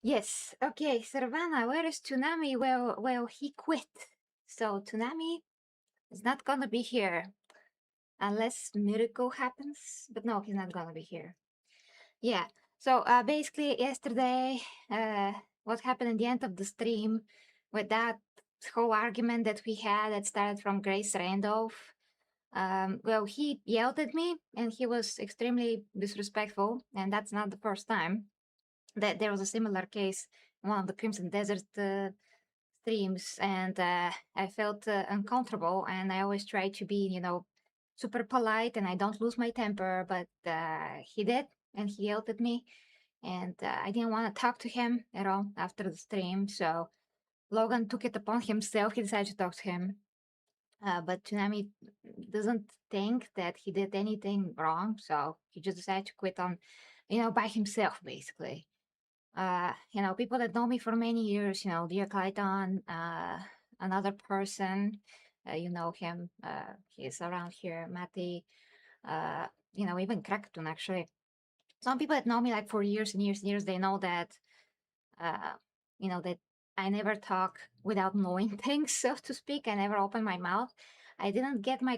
Yes. Okay, Savannah, where is Tsunami? Well, he quit. So Tsunami is not gonna be here unless miracle happens. But no, he's not gonna be here. Yeah. So basically, yesterday, what happened at the end of the stream with that whole argument that we had that started from Grace Randolph. Well, he yelled at me and he was extremely disrespectful, and that's not the first time. That there was a similar case in one of the Crimson Desert streams, and I felt uncomfortable. And I always try to be, super polite, and I don't lose my temper. But he did, and he yelled at me, and I didn't want to talk to him at all after the stream. So Logan took it upon himself. He decided to talk to him. But Tsunami doesn't think that he did anything wrong, so he just decided to quit on, by himself, basically. People that know me for many years, Dear Clayton, another person, you know him, he's around here, Matty, uh, even Krakatun, actually. Some people that know me like for years and years and years, they know that, uh, that I never talk without knowing things, so to speak. I never open my mouth. I didn't get my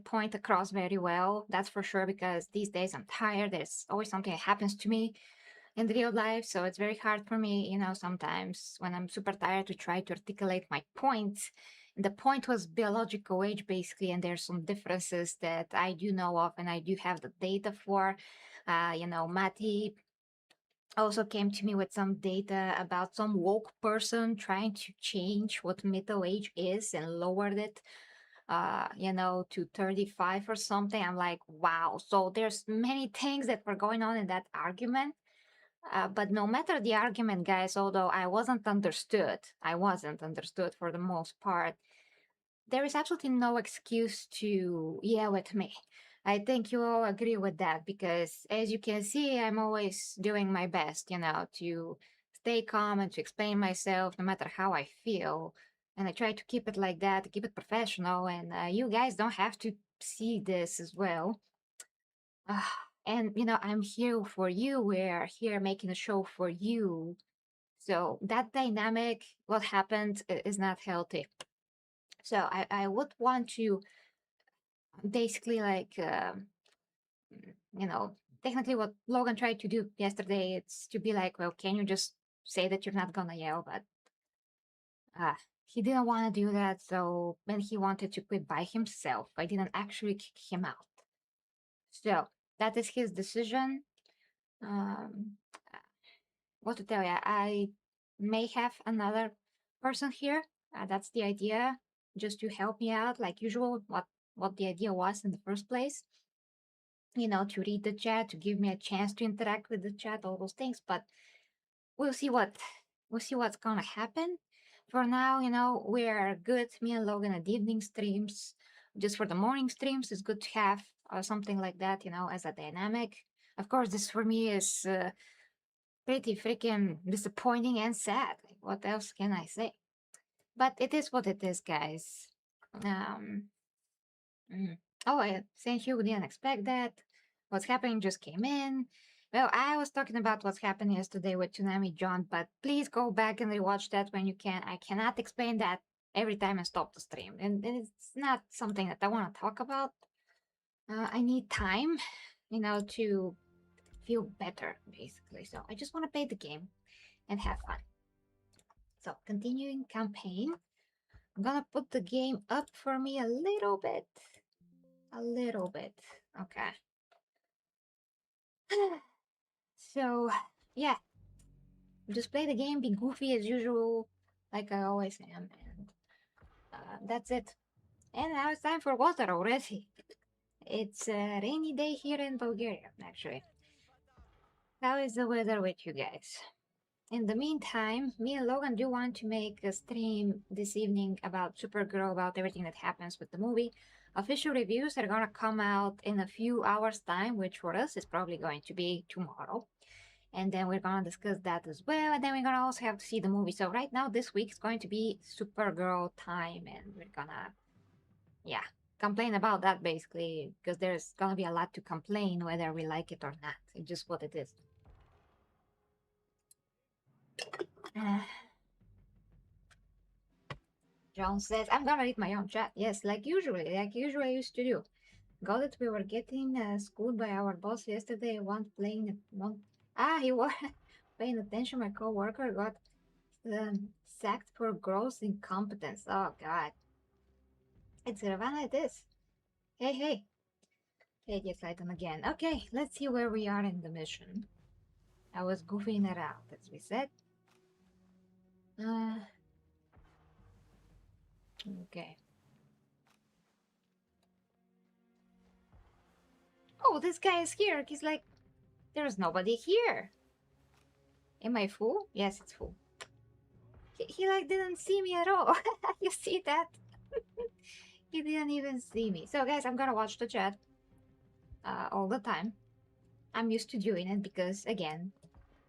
point across very well. That's for sure, because these days I'm tired. There's always something that happens to me in real life. So it's very hard for me, sometimes when I'm super tired to try to articulate my points. And the point was biological age, basically, and there's some differences that I do know of and I do have the data for. Mati also came to me with some data about some woke person trying to change what middle age is and lowered it to 35 or something. I'm like, wow. So there's many things that were going on in that argument. But no matter the argument, guys, although I wasn't understood for the most part, there is absolutely no excuse to yell at me. I think you all agree with that, because as you can see, I'm always doing my best, to stay calm and to explain myself no matter how I feel. And I try to keep it like that, to keep it professional. And you guys don't have to see this as well. And I'm here for you. We're here making a show for you. So that dynamic, what happened, is not healthy. So I would want to basically like, you know, technically what Logan tried to do yesterday, it's to be like, well, can you just say that you're not gonna yell? But he didn't want to do that. So when he wanted to quit by himself, I didn't actually kick him out. So that is his decision. Um, what to tell you? I may have another person here. That's the idea, just to help me out, like usual. What the idea was in the first place. To read the chat, to give me a chance to interact with the chat, all those things. But we'll see what's gonna happen. For now, we're good. Me and Logan at the evening streams. Just for the morning streams, it's good to have something like that, as a dynamic. Of course, this for me is pretty freaking disappointing and sad. Like, what else can I say? But it is what it is, guys. Um, oh, thank you. Didn't expect that. What's happening just came in. Well, I was talking about what's happened yesterday with Tsunami John, but please go back and rewatch that when you can. I cannot explain that every time I stop the stream, and it's not something that I want to talk about. I need time, to feel better, basically. So I just want to play the game and have fun. So continuing campaign. I'm gonna put the game up for me a little bit. A little bit. Okay. So, yeah. Just play the game, be goofy as usual, like I always am, and that's it. And now it's time for water already. It's a rainy day here in Bulgaria, actually. How is the weather with you guys? In the meantime, me and Logan do want to make a stream this evening about Supergirl, about everything that happens with the movie. Official reviews are gonna come out in a few hours' time, which for us is probably going to be tomorrow. And then we're gonna discuss that as well. And then we're gonna also have to see the movie. So right now, this week is going to be Supergirl time, and we're gonna, yeah, complain about that basically, because there's gonna be a lot to complain whether we like it or not. It's just what it is. John says, I'm gonna read my own chat. Yes, like usually I used to do. Got it, we were getting schooled by our boss yesterday. He was paying attention. My co-worker got sacked for gross incompetence. Oh, God. It's Ravana, it is. Hey, hey. Hey, get Titan again. Okay, let's see where we are in the mission. I was goofing around, as we said. Okay. Oh, this guy is here. He's like, there's nobody here. Am I full? Yes, it's full. He like didn't see me at all. You see that? He didn't even see me. So guys, I'm gonna watch the chat all the time. I'm used to doing it because again,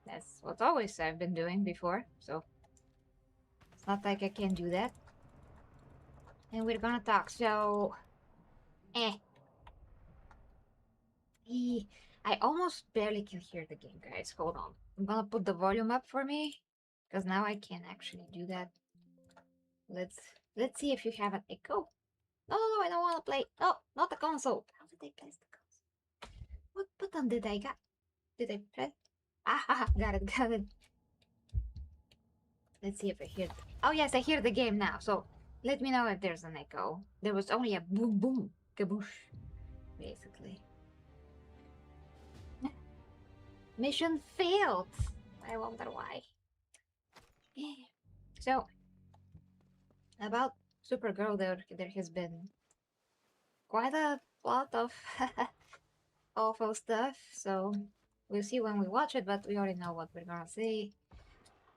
that's what always I've been doing before. So it's not like I can do that. And we're gonna talk. So, eh. I almost barely can hear the game, guys. Hold on. I'm gonna put the volume up for me because now I can actually do that. Let's see if you have an echo. No, I don't want to play. No, not the console. How did I place the console? What button did I get? Did I press? Ah, got it. Let's see if I hear it. Oh yes, I hear the game now. So let me know if there's an echo. There was only a boom boom kaboosh, basically. Mission failed. I wonder why. So about Supergirl, there has been quite a lot of awful stuff. So we'll see when we watch it, but we already know what we're gonna see.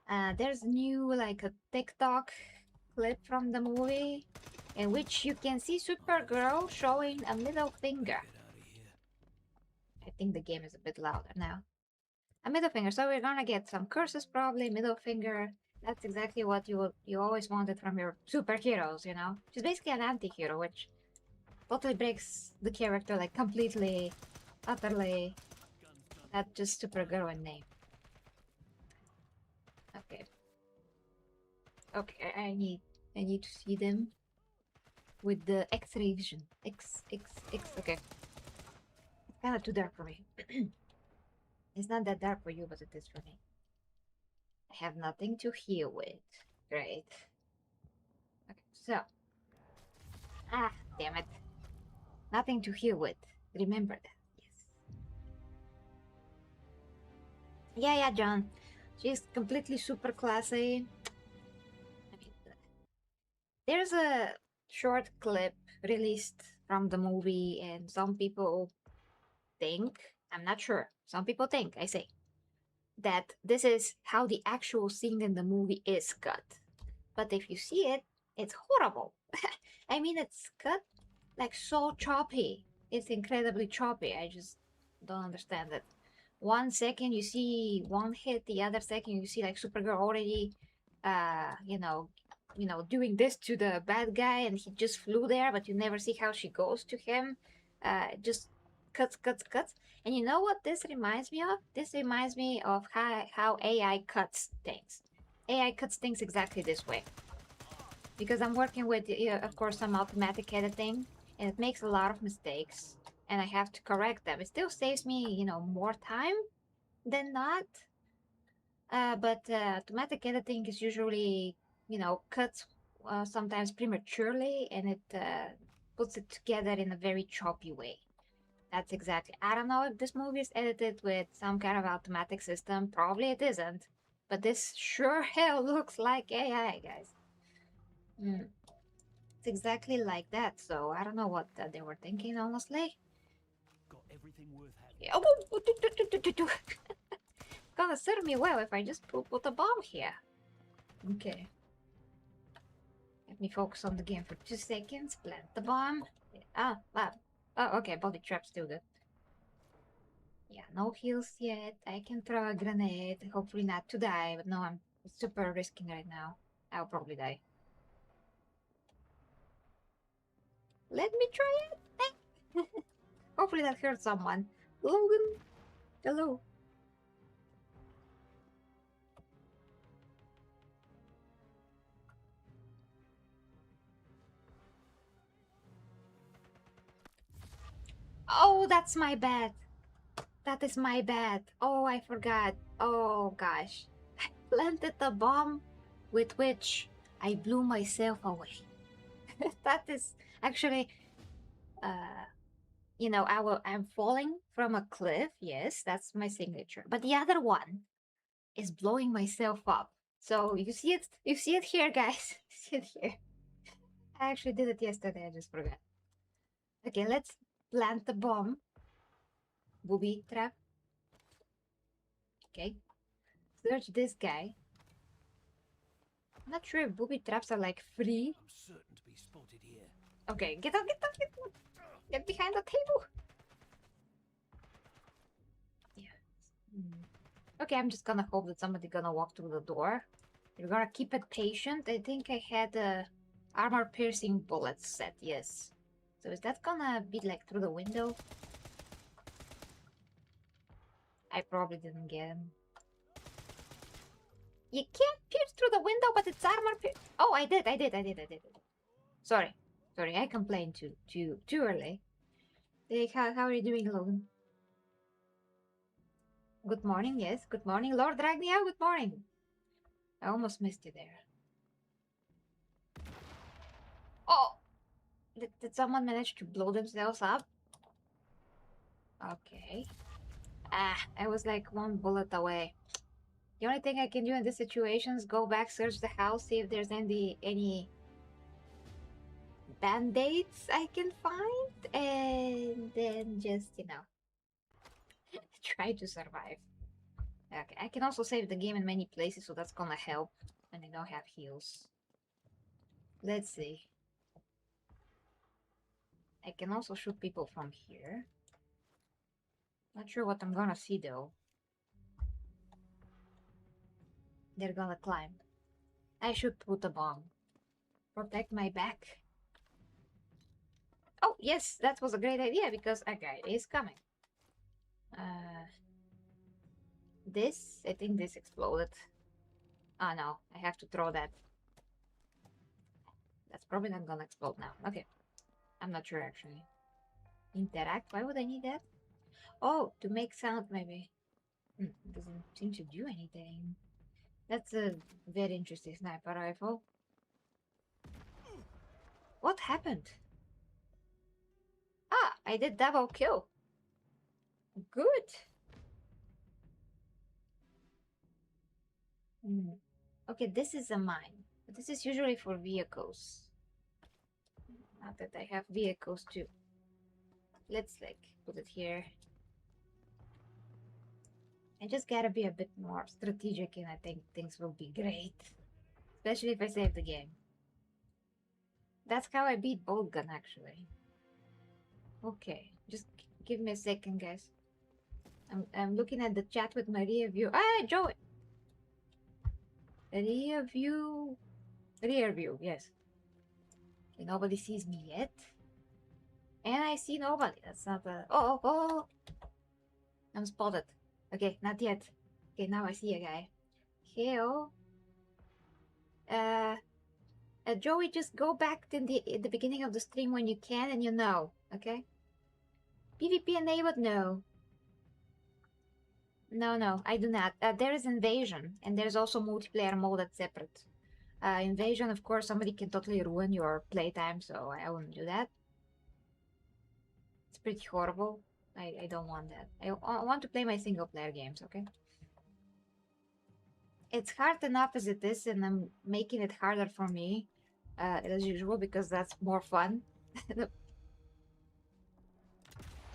There's new like a TikTok clip from the movie in which you can see Supergirl showing a middle finger. I think the game is a bit louder now. A middle finger, so we're gonna get some curses probably, middle finger. That's exactly what you always wanted from your superheroes, you know? She's basically an anti-hero, which totally breaks the character like completely, utterly. Not just Supergirl in name. Okay. Okay, I need to see them with the X-ray vision. X. Okay. It's kind of too dark for me. It's not that dark for you, but it is for me. I have nothing to heal with. Great. Okay, so. Ah, damn it. Nothing to heal with. Remember that. Yes. Yeah, John. She's completely super classy. I mean, there's a short clip released from the movie, and some people think, I'm not sure, some people think, I say, that this is how the actual scene in the movie is cut. But if you see it, it's horrible. I mean, it's cut like so choppy. It's incredibly choppy. I just don't understand it. 1 second you see one hit, the other second you see like Supergirl already, doing this to the bad guy, and he just flew there, but you never see how she goes to him. Just cuts. And you know what this reminds me of? This reminds me of how AI cuts things. AI cuts things exactly this way. Because I'm working with, of course, some automatic editing, and it makes a lot of mistakes, and I have to correct them. It still saves me, more time than not. But automatic editing is usually, cuts sometimes prematurely, and it puts it together in a very choppy way. That's exactly. I don't know if this movie is edited with some kind of automatic system. Probably it isn't. But this sure hell looks like AI, guys. It's exactly like that, so I don't know what they were thinking, honestly. Got everything worth having. Gonna serve me well if I just put a bomb here. Okay. Let me focus on the game for 2 seconds. Plant the bomb. Wow. Oh, okay. Body trap still good. Yeah, no heals yet. I can throw a grenade. Hopefully not to die, but no, I'm super risking right now. I'll probably die. Let me try it. Hopefully that hurt someone. Logan, hello. Oh, that's my bad. That is my bad. Oh, I forgot. Oh, gosh. I planted the bomb with which I blew myself away. That is actually, uh, I'm falling from a cliff. Yes, that's my signature. But the other one is blowing myself up. So you see it. You see it here, guys. See it here. I actually did it yesterday. I just forgot. Okay, let's plant the bomb. Booby trap. Okay. Search this guy. I'm not sure if booby traps are like free. I'm certain to be spotted here. Okay, get up, get up, get up. Get behind the table. Yeah. Okay, I'm just gonna hope that somebody gonna walk through the door. You're gonna keep it patient. I think I had armor piercing bullets set, yes. So is that gonna be like through the window? I probably didn't get him. You can't pierce through the window, but it's armor pierce. Oh, I did. Sorry. Sorry, I complained too early. Hey, how are you doing, Logan? Good morning, yes. Good morning, Lord Ragnia. Good morning. I almost missed you there. Oh! Did someone manage to blow themselves up? Okay. Ah, I was like one bullet away. The only thing I can do in this situation is go back, search the house, see if there's any band-aids I can find, and then just, try to survive. Okay, I can also save the game in many places, so that's gonna help when I don't have heals. Let's see. I can also shoot people from here. Not sure what I'm gonna see though. They're gonna climb. I should put a bomb. Protect my back. Oh, yes, that was a great idea because a guy is coming. I think this exploded. Oh no, I have to throw that. That's probably not gonna explode now. Okay, I'm not sure actually. Interact, why would I need that? Oh, to make sound maybe. Doesn't seem to do anything. That's a very interesting sniper rifle. What happened? Ah, I did double kill. Good. Okay, this is a mine. But this is usually for vehicles. Not that I have vehicles too. Let's like put it here. I just gotta be a bit more strategic and I think things will be great. Especially if I save the game. That's how I beat Boltgun actually. Okay, just give me a second, guys. I'm looking at the chat with my rear view. Ah, Joey! Rear view. Rear view, yes. Okay, nobody sees me yet. And I see nobody. That's not a... Oh! I'm spotted. Okay, not yet. Okay, now I see a guy. Hello. Joey, just go back to the beginning of the stream when you can and you know, okay? PvP enabled? No. No, I do not. There is invasion, and there's also multiplayer mode that's separate. Invasion, of course, somebody can totally ruin your playtime, so I wouldn't do that. It's pretty horrible. I don't want that. I want to play my single player games, okay? It's hard enough as it is, and I'm making it harder for me, as usual, because that's more fun.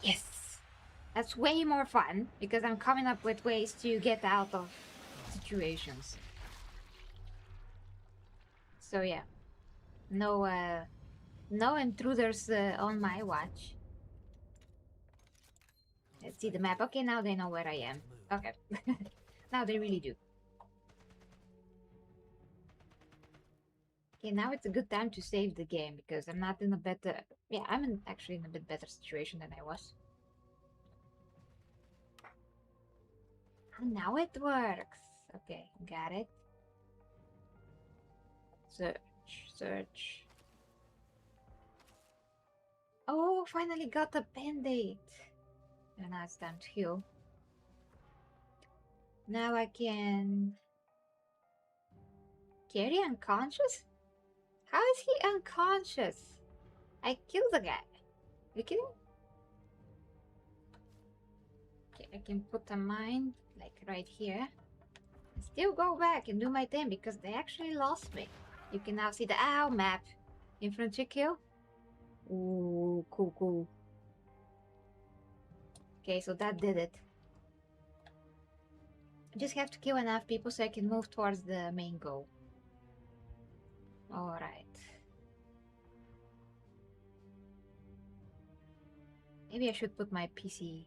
Yes! That's way more fun, because I'm coming up with ways to get out of situations. So yeah. No intruders on my watch. Let's see the map. Okay, now they know where I am. Okay. Now they really do. Okay, now it's a good time to save the game because I'm not in a better... Yeah, actually in a bit better situation than I was. Now it works. Okay, got it. Search. Oh, finally got a band-aid. And now it's time to heal. Now I can carry unconscious? How is he unconscious? I killed the guy. You kidding? Okay, I can put a mine like right here. And still go back and do my thing because they actually lost me. You can now see the owl map in front of your kill. Ooh, cool, cool. Okay, so that did it. I just have to kill enough people so I can move towards the main goal. Alright. Maybe I should put my PC.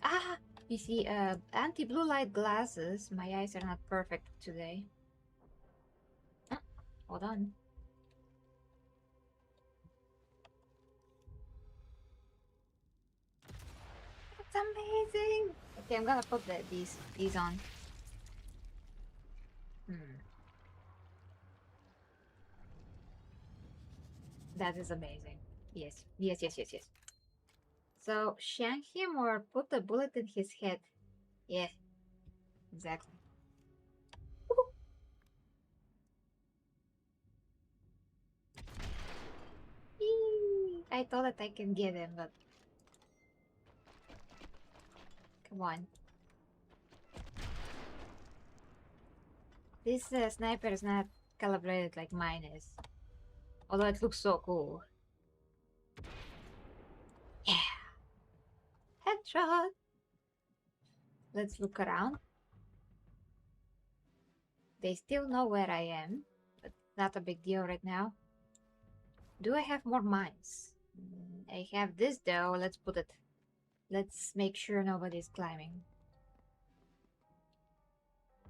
Ah! PC, anti-blue light glasses. My eyes are not perfect today. Hold on. That's amazing! Okay, I'm gonna put these on. That is amazing. Yes, yes, yes, yes, yes. So, shank him or put a bullet in his head. Yeah, exactly. Eee, I thought that I can get him, but come on. This sniper is not calibrated like mine is. Although it looks so cool. Yeah! Headshot! Let's look around. They still know where I am, but not a big deal right now. Do I have more mines? I have this though. Let's put it. Let's make sure nobody's climbing.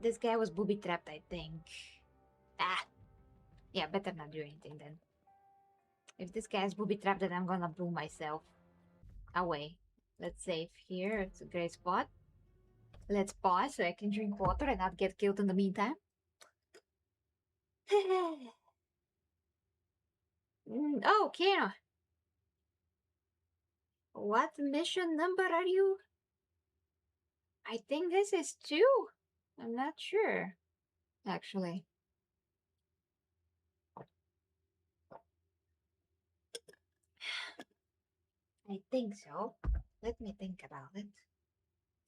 This guy was booby trapped, I think. Ah! Yeah, better not do anything then. If this guy is booby trapped, then I'm gonna blow myself away. Let's save here. It's a great spot. Let's pause so I can drink water and not get killed in the meantime. Oh, Kano. What mission number are you? I think this is 2. I'm not sure, actually. I think so. Let me think about it.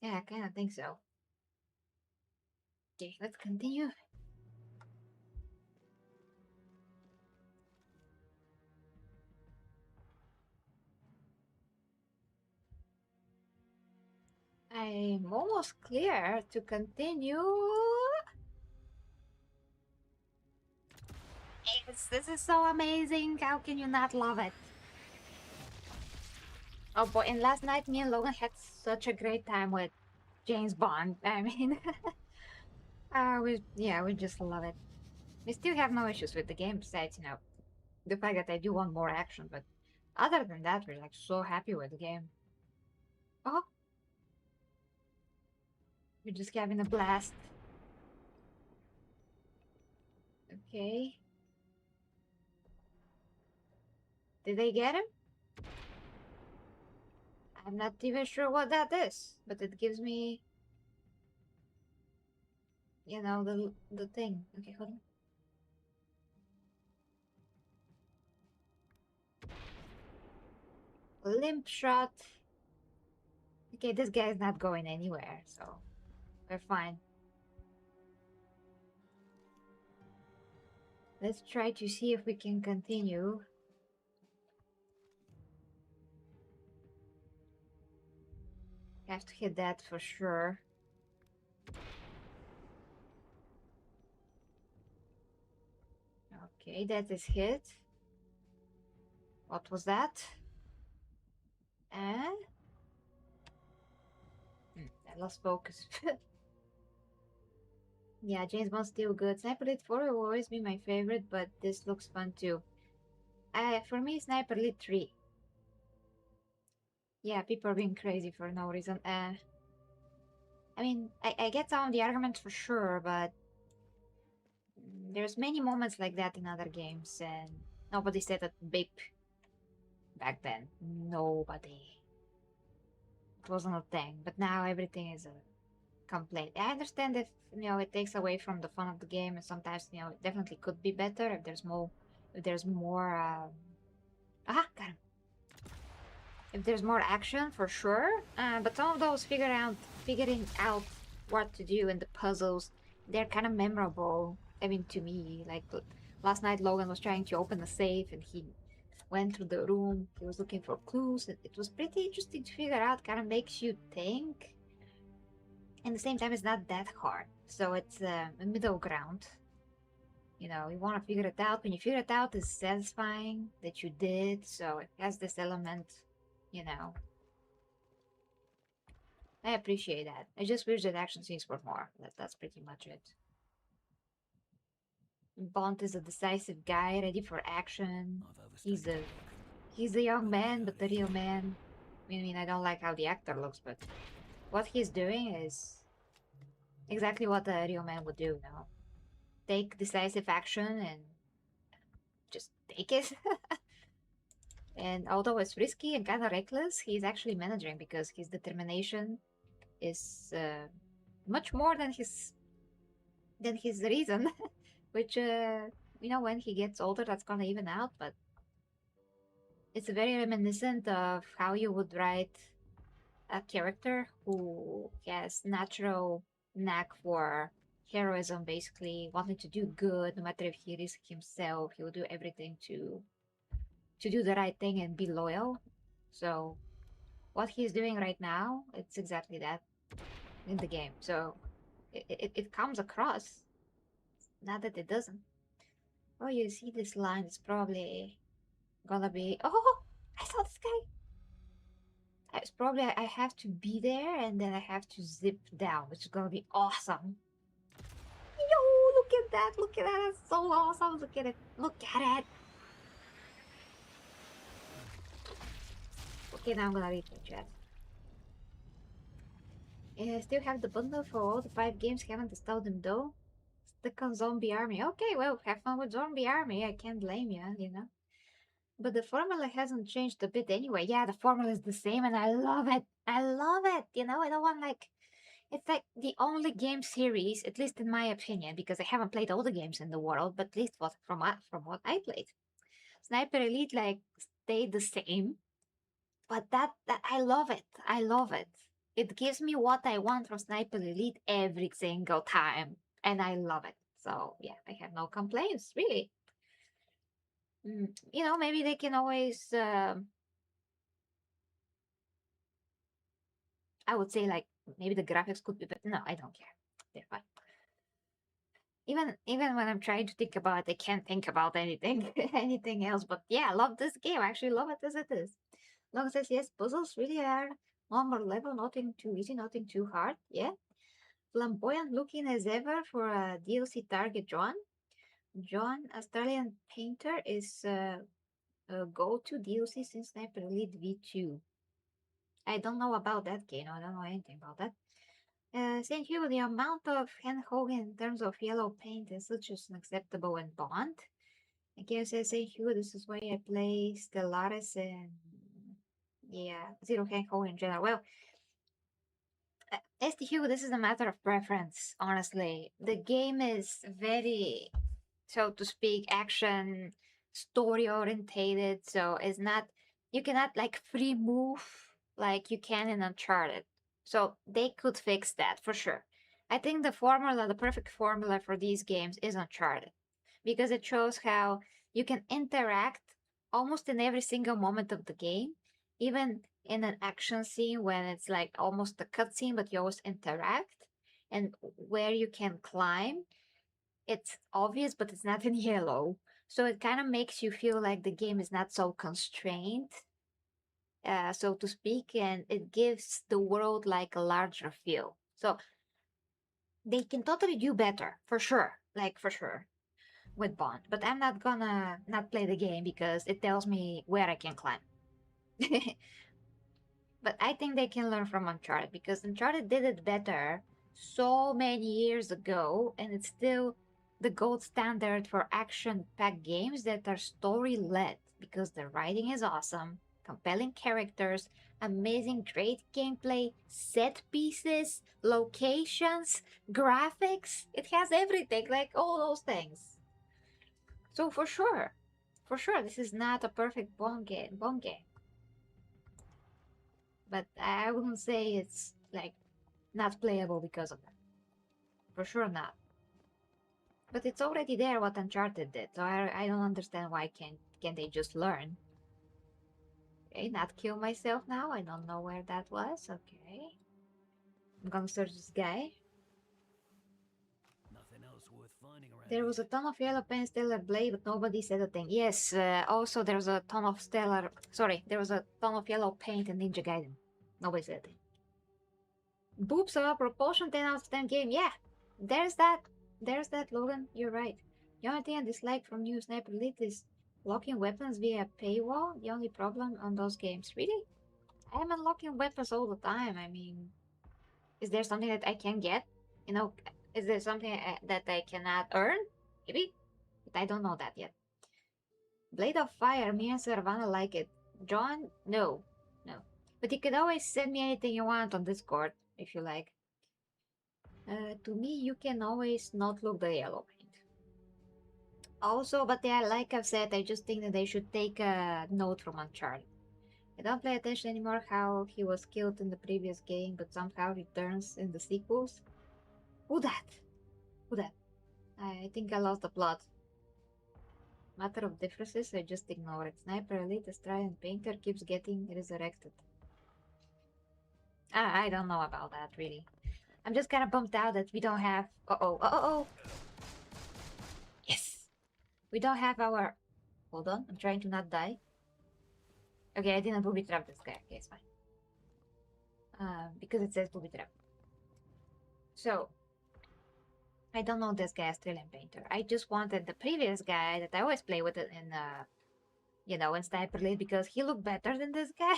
Yeah, I kind of think so. Okay, let's continue. I'm almost clear to continue. Yes, this is so amazing. How can you not love it? Oh boy, and last night me and Logan had such a great time with James Bond. I mean, we just love it. We still have no issues with the game besides, the fact that I do want more action, but other than that, we're like so happy with the game. Oh, we're just having a blast. Okay. Did they get him? I'm not even sure what that is, but it gives me, the thing. Okay, hold on. Limp shot. Okay, this guy's not going anywhere, so we're fine. Let's try to see if we can continue. Have to hit that for sure. Okay, that is hit. What was that? And I lost focus. Yeah, James Bond's still good. Sniper Elite 4 will always be my favorite, but this looks fun too. For me, Sniper Elite 3. Yeah, people are being crazy for no reason. I mean, I get some of the arguments for sure, but there's many moments like that in other games, and nobody said that back then. Nobody. It wasn't a thing. But now everything is a complaint. I understand if it takes away from the fun of the game, and sometimes it definitely could be better if there's more got him. If there's more action for sure. But some of those figuring out what to do in the puzzles, they're kind of memorable. I mean, to me, like last night, Logan was trying to open a safe, and he went through the room. He was looking for clues. It was pretty interesting to figure out. Kind of makes you think. And at the same time, it's not that hard. So it's a middle ground. You want to figure it out. When you figure it out, it's satisfying that you did. So it has this element, you know. I appreciate that. I just wish that action scenes were more. That's pretty much it. Bond is a decisive guy, ready for action. He's a young man, but the real man. I mean, I don't like how the actor looks, but what he's doing is exactly what a real man would do, Take decisive action and just take it. And although it's risky and kind of reckless, he's actually managing because his determination is much more than his reason. Which when he gets older, that's gonna even out. But it's very reminiscent of how you would write a character who has natural knack for heroism, basically wanting to do good, no matter if he risks himself. He will do everything to do the right thing and be loyal. So what he's doing right now, it's exactly that in the game. So it comes across. Not that it doesn't. Oh, you see this line? It's probably gonna be. Oh, I saw this guy. It's probably I have to be there and then I have to zip down, which is gonna be awesome. Yo, look at that! Look at that! It's so awesome! Look at it! Look at it! Okay, now I'm gonna read the chat. I still have the bundle for all the 5 games. Haven't installed them though. Stuck on Zombie Army. Okay, well, have fun with Zombie Army. I can't blame you. But the formula hasn't changed a bit anyway. Yeah, the formula is the same, and I love it. I love it. I don't want it's like the only game series, at least in my opinion, because I haven't played all the games in the world, but at least from what I played, Sniper Elite stayed the same. But that I love it. I love it. It gives me what I want from Sniper Elite every single time, and I love it. So yeah, I have no complaints really. Maybe they can always. I would say maybe the graphics could be better. No, I don't care. They're fine. Even when I'm trying to think about it, I can't think about anything anything else. But yeah, I love this game. I actually love it as it is. Long says yes, puzzles really are normal level, nothing too easy, nothing too hard. Yeah. Flamboyant looking as ever for a DLC target John. John, Australian painter, is a go-to DLC since Sniper Elite V2. I don't know about that game. I don't know anything about that. St. Hugh, the amount of hand holding in terms of yellow paint is such as unacceptable in Bond. I can say St. Hugh, this is why I play Stellaris and zero hand holding in general. Well, STU, this is a matter of preference, honestly. The game is very, so to speak, action, story orientated, so it's not, you cannot free move like you can in Uncharted. So they could fix that for sure. I think the perfect formula for these games is Uncharted because it shows how you can interact almost in every single moment of the game, even in an action scene when it's almost a cutscene, but you always interact, and where you can climb. It's obvious, but it's not in yellow. So it kind of makes you feel like the game is not so constrained, so to speak, and it gives the world a larger feel. So they can totally do better, for sure, for sure, with Bond. But I'm not gonna not play the game because it tells me where I can climb. But I think they can learn from Uncharted because Uncharted did it better so many years ago, and it's still the gold standard for action-packed games that are story-led because the writing is awesome, compelling characters, amazing, great gameplay, set pieces, locations, graphics. It has everything, like all those things. So for sure, this is not a perfect Bond game. But I wouldn't say it's like not playable because of that. For sure not. But it's already there what Uncharted did, so I don't understand why can't they just learn? Okay, not kill myself now. I don't know where that was. Okay. I'm gonna search this guy. Nothing else worth finding around There was a here. ton of yellow pen stellar blade, but nobody said a thing. Yes, also there's a ton of stellar... Sorry, there was a ton of yellow paint in Ninja Gaiden. Nobody said a thing. Boobs are propulsion 10 out of 10 game. Yeah, there's that. There's that, Logan. You're right. The only thing I dislike from new Sniper Elite is locking weapons via paywall. The only problem on those games. Really? I am unlocking weapons all the time. I mean, is there something that I can get? You know, is there something that I cannot earn? Maybe? But I don't know that yet. Blade of Fire, me and Servana like it. John? No. No. But you could always send me anything you want on Discord, if you like. To me, you can always not look the yellow paint. Also, but yeah, like I've said, I just think that they should take a note from Uncharted. I don't pay attention anymore how he was killed in the previous game, but somehow returns in the sequels. Who that? Who that? I think I lost the plot. Matter of differences, I just ignore it. Sniper Elite, Australian Painter keeps getting resurrected. I don't know about that, really. I'm just kind of bummed out that we don't have... Uh-oh. Yes! We don't have our... Hold on, I'm trying to not die. Okay, I didn't booby trap this guy. Okay, it's fine. Because it says booby trap. So, I don't know this guy, Australian Painter. I just wanted the previous guy that I always play with in, in Sniper Elite because he looked better than this guy.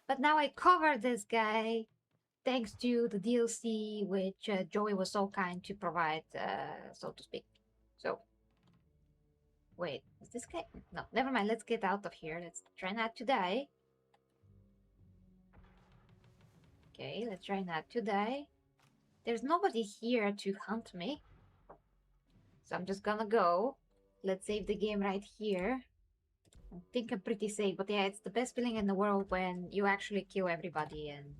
But now I covered this guy thanks to the DLC, which Joey was so kind to provide, so to speak. So, wait, is this guy? No, never mind. Let's get out of here. Let's try not to die. Okay, let's try not to die. There's nobody here to hunt me. So I'm just gonna go. Let's save the game right here. I think I'm pretty safe, but yeah, it's the best feeling in the world when you actually kill everybody and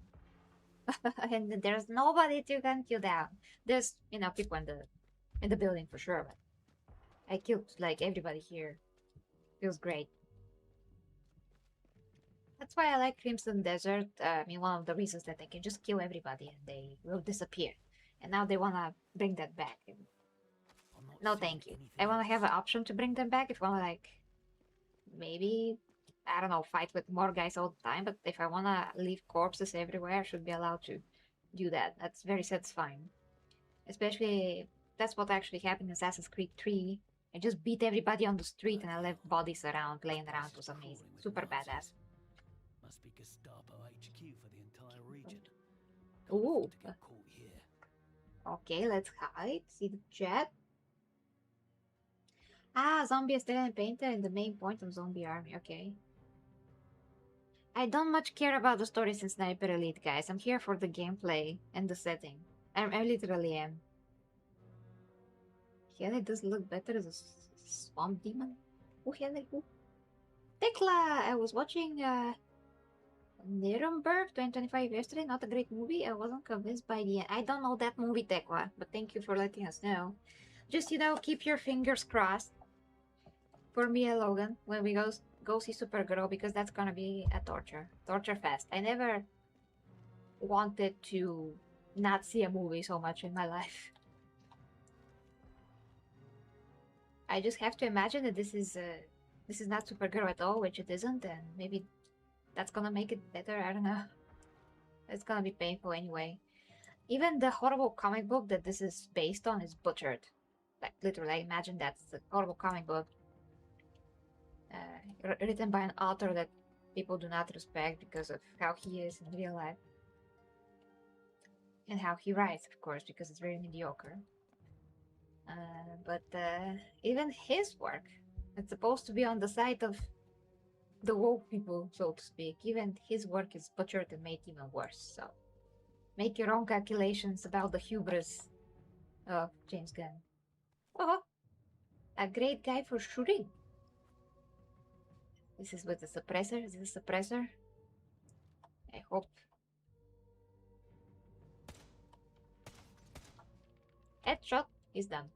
and there's nobody to hunt you down. There's, people in the building for sure, but I killed like everybody here. Feels great. That's why I like Crimson Desert. One of the reasons that I can just kill everybody and they will disappear. And now they wanna bring that back. No, thank you. I wanna have an option to bring them back if I wanna like maybe, I don't know, fight with more guys all the time, but if I wanna leave corpses everywhere, I should be allowed to do that. That's very satisfying. Especially, that's what actually happened in Assassin's Creed 3. I just beat everybody on the street and I left bodies around, laying around. It was amazing. Super badass. Must be Gestapo HQ for the entire region. Ooh. To get caught here. Okay, let's hide. See the chat. Ah, Zombie Australian Painter in the main point of Zombie Army. Okay. I don't much care about the stories in Sniper Elite, guys. I'm here for the gameplay and the setting. I literally am. Hele does look better as a swamp demon. Who Hele who? Tekla! I was watching Nuremberg 2025 yesterday. Not a great movie. I wasn't convinced by the end. I don't know that movie, Tekla, but thank you for letting us know. Just, keep your fingers crossed for me and Logan when we go see Supergirl, because that's gonna be a torture fest. I never wanted to not see a movie so much in my life. I just have to imagine that this is not Supergirl at all, which it isn't, and maybe that's gonna make it better. I don't know. It's gonna be painful anyway. Even the horrible comic book that this is based on is butchered. Like literally, I imagine that's the horrible comic book written by an author that people do not respect because of how he is in real life. And how he writes, of course, because it's very mediocre. But even his work, it's supposed to be on the side of the woke people, so to speak. Even his work is butchered and made even worse. So make your own calculations about the hubris of James Gunn. Oh, a great guy for shooting. This is with the suppressor. Is this a suppressor? I hope. Headshot is done.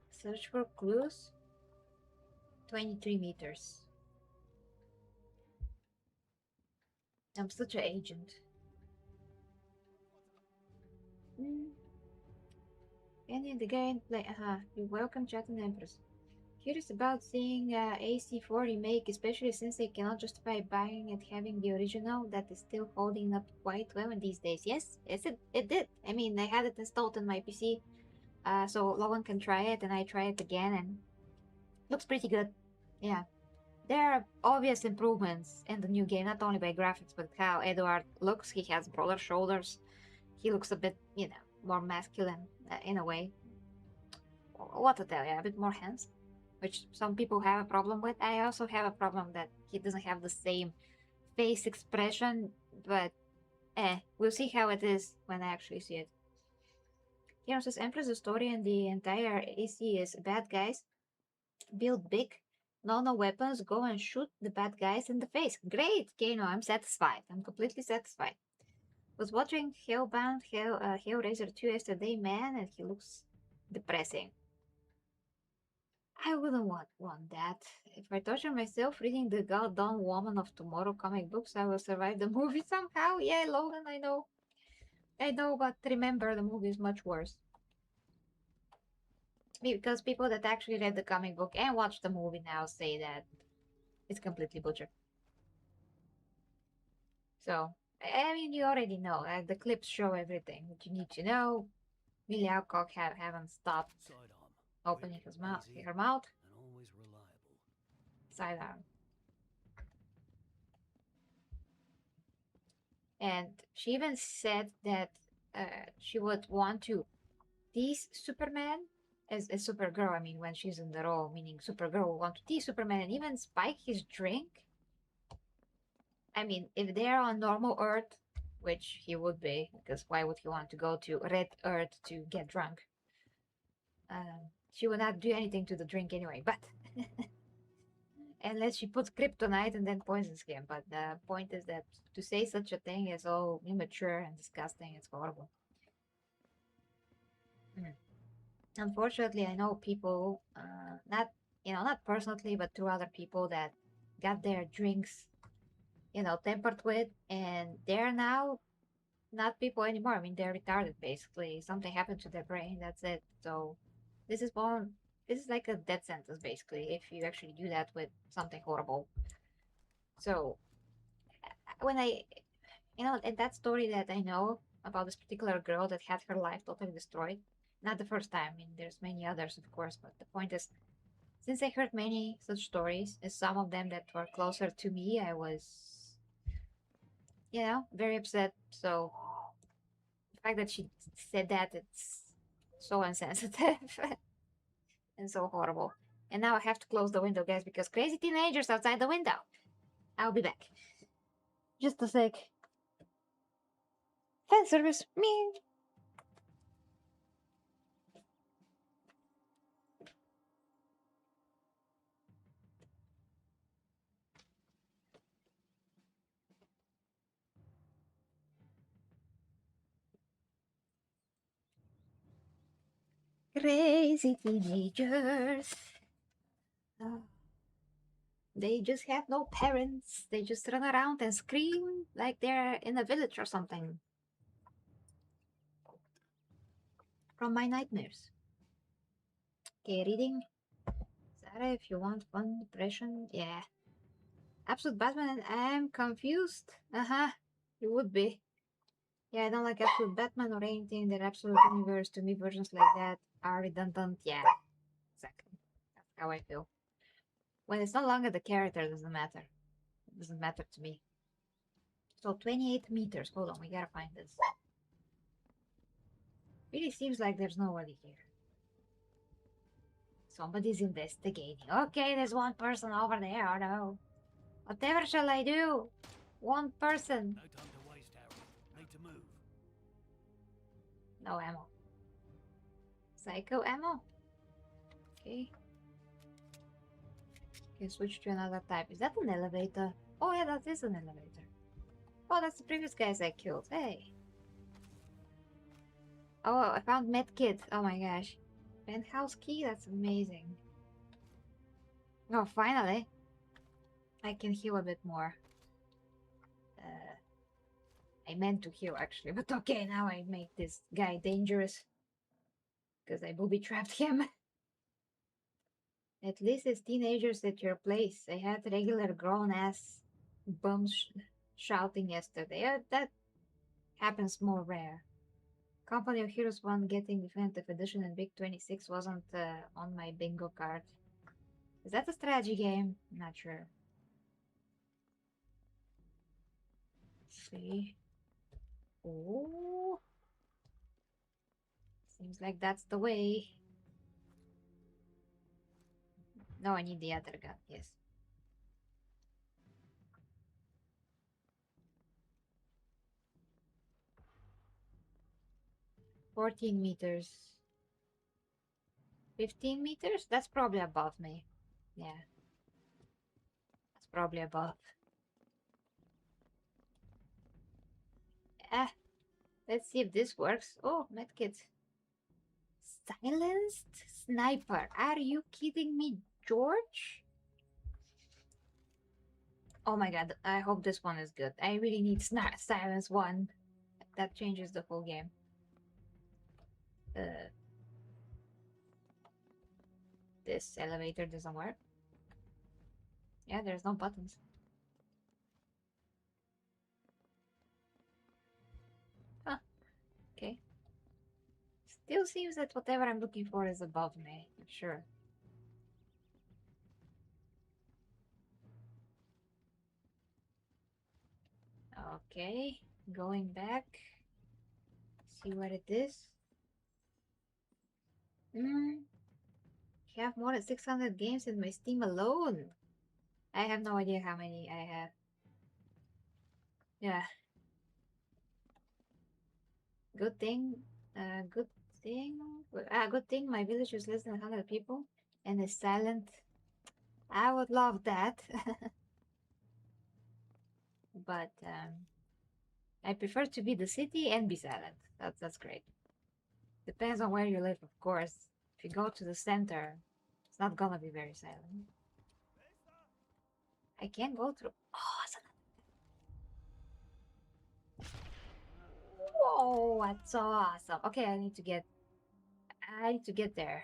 Search for clues. 23 meters. I'm such an agent. Any of the gameplay. You're welcome, GhammerEmpress. Curious about seeing AC4 remake, especially since they cannot justify buying it having the original that is still holding up quite well in these days. Yes, it did. I mean, I had it installed on my PC, so Logan can try it, and I try it again, and looks pretty good. Yeah. There are obvious improvements in the new game, not only by graphics, but how Edward looks. He has broader shoulders. He looks a bit, more masculine in a way. What to tell you, a bit more handsome, which some people have a problem with. I also have a problem that he doesn't have the same face expression, but we'll see how it is when I actually see it. Says Empress, the story and the entire AC is bad guys build big, no weapons, go and shoot the bad guys in the face. Great, Kano, I'm satisfied. I'm completely satisfied. Was watching Hellraiser 2 yesterday, man, and he looks depressing. I wouldn't want that. If I torture myself reading the goddamn Woman of Tomorrow comic books, I will survive the movie somehow. Yeah, Logan, I know. I know, but remember, the movie is much worse. Because people that actually read the comic book and watch the movie now say that it's completely butchered. So, I mean, you already know. The clips show everything that you need to know. Millie Alcock haven't stopped opening her mouth. And always reliable. Sidearm. And she even said that she would want to tease Superman as Supergirl. I mean, when she's in the role, meaning Supergirl will want to tease Superman and even spike his drink. I mean, if they're on normal Earth, which he would be, because why would he want to go to Red Earth to get drunk? She would not do anything to the drink anyway, but unless she puts kryptonite and then poisons him. But the point is that to say such a thing is all immature and disgusting. It's horrible. Unfortunately, I know people, not personally, but through other people that got their drinks, tampered with, and they're now not people anymore. I mean, they're retarded, basically. Something happened to their brain, that's it. So this is like a death sentence, basically, if you actually do that with something horrible. So when and that story that I know about this particular girl that had her life totally destroyed, not the first time. I mean, there's many others, of course, but the point is, since I heard many such stories, and some of them that were closer to me, I was, very upset. So the fact that she said that, it's so insensitive and so horrible. And now I have to close the window, guys, because crazy teenagers outside the window. I'll be back. Just a sec. Fan service. Me. Crazy teenagers. They just have no parents. They just run around and scream like they're in a village or something. From my nightmares. Okay, reading. Sarah, if you want fun depression, yeah. Absolute Batman and I'm confused. You would be. Yeah, I don't like Absolute Batman or anything that Absolute Universe. To me, versions like that are redundant. Yeah, exactly. That's how I feel. When it's no longer the character, it doesn't matter. It doesn't matter to me. So 28 meters. Hold on, we gotta find this. Really seems like there's nobody here. Somebody's investigating. Okay, there's one person over there. Oh no. Whatever shall I do? One person. No time to waste, Harry. Need to move. No ammo. Psycho ammo? Okay. Okay, switch to another type. Is that an elevator? Oh yeah, that is an elevator. Oh, that's the previous guys I killed. Hey. Oh, I found medkit. Oh my gosh. Penthouse key? That's amazing. Oh, finally. I can heal a bit more. I meant to heal actually, but okay, now I make this guy dangerous. Because I booby trapped him. At least it's teenagers at your place. I had regular grown ass bums shouting yesterday. That happens more rare. Company of Heroes 1 getting Definitive Edition and Big 26 wasn't on my bingo card. Is that a strategy game? Not sure. See. Oh. Seems like that's the way. No, I need the other gun, yes. $14 meters. 15 meters? That's probably above me. Yeah. That's probably above. Ah, let's see if this works. Oh, medkit. Silenced sniper. Are you kidding me, George? Oh my god, I hope this one is good. I really need silence one. That changes the whole game. This elevator doesn't work. Yeah, there's no buttons. Huh, okay. Still seems that whatever I'm looking for is above me. Sure. Okay, going back. See what it is. Have more than 600 games in my Steam alone. I have no idea how many I have. Yeah. Good thing. Good thing. Good thing my village is less than 100 people and is silent. I would love that. But I prefer to be the city and be silent. That's great. Depends on where you live, of course. If you go to the center, it's not gonna be very silent. I can't go through. Oh, whoa, that's so awesome. Okay, I need to get there.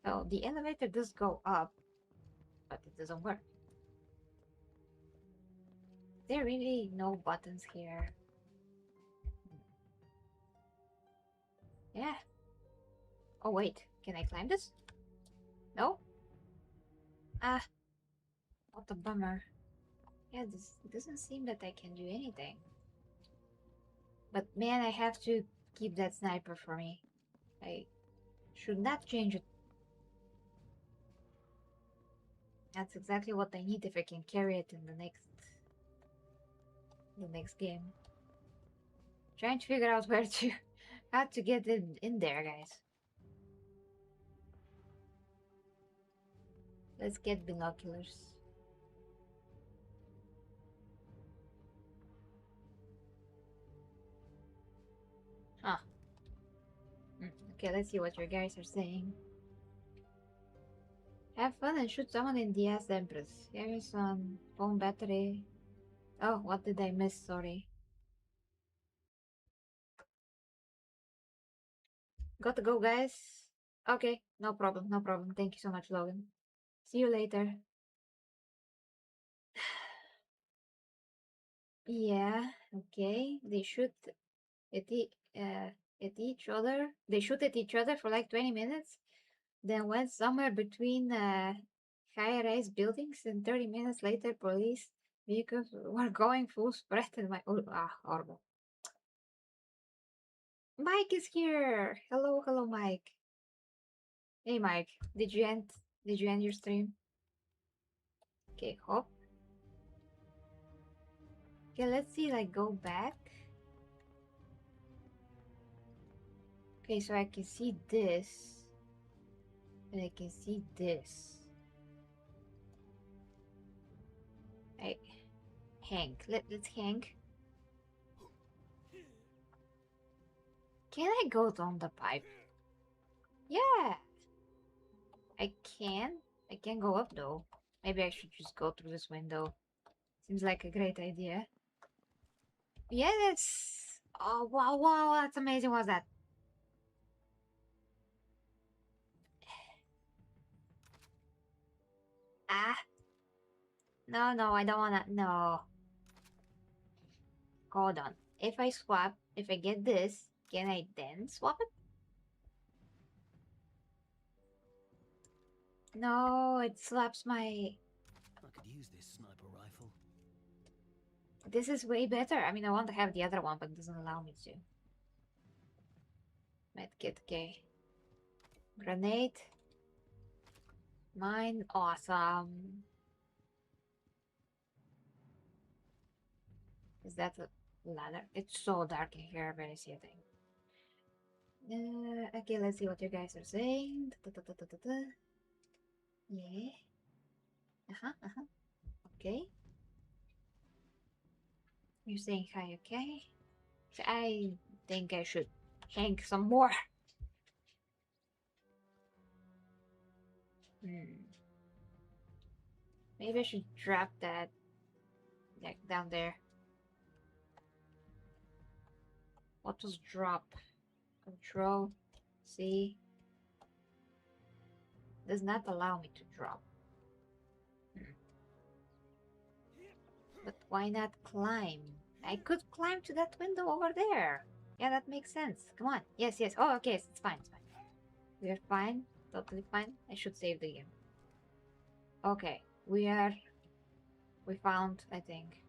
Oh, the elevator does go up, but it doesn't work. There are really no buttons here. Yeah. Oh wait, can I climb this? No? Ah, what a bummer. Yeah, this doesn't seem that I can do anything. But man, I have to keep that sniper for me. I should not change it. That's exactly what I need if I can carry it in the next game. Trying to figure out where to how to get it in there, guys. Let's get binoculars. Huh. Okay, let's see what your guys are saying. Have fun and shoot someone in the ass, Empress. Here is some phone battery. Oh, what did I miss? Sorry. Gotta go, guys. Okay, no problem, no problem. Thank you so much, Logan. See you later. Yeah, okay. They shoot at, at each other. They shoot at each other for like 20 minutes. Then went somewhere between high-rise buildings, and 30 minutes later, police vehicles were going full spread in my... Oh, horrible. Mike is here! Hello, hello, Mike. Hey Mike, did you end your stream? Okay, hop. Okay, let's see, like, go back. Okay, so I can see this. And I can see this. Hey, Hank. Let's Hank. Can I go down the pipe? Yeah, I can. I can go up though. Maybe I should just go through this window. Seems like a great idea. Yes! Oh, wow, wow, that's amazing. What's that? Ah, no, no, I don't wanna. No. Hold on. If I swap, if I get this, can I then swap it? No, it slaps my. I could use this sniper rifle. This is way better. I mean, I want to have the other one, but it doesn't allow me to. Medkit, okay. Grenade. Mine, awesome. Is that a ladder? It's so dark in here, I barely see a thing. Okay, let's see what you guys are saying. Yeah. Okay. You're saying hi, okay? So I think I should hang some more. Maybe I should drop that like down there. What was drop? Control C does not allow me to drop. But why not climb? I could climb to that window over there. Yeah, that makes sense. Come on. Yes, yes. Oh, okay. It's fine. It's fine. We're fine. Totally fine. I should save the game. Okay. We found, I think,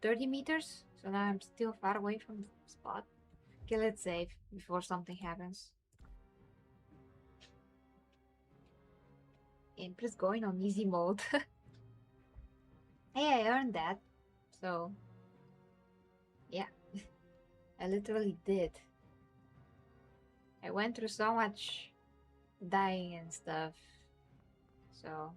30 meters. So now I'm still far away from the spot. Okay, let's save before something happens. Empress going on easy mode. Hey, I earned that. So, yeah. I literally did. I went through so much dying and stuff. So,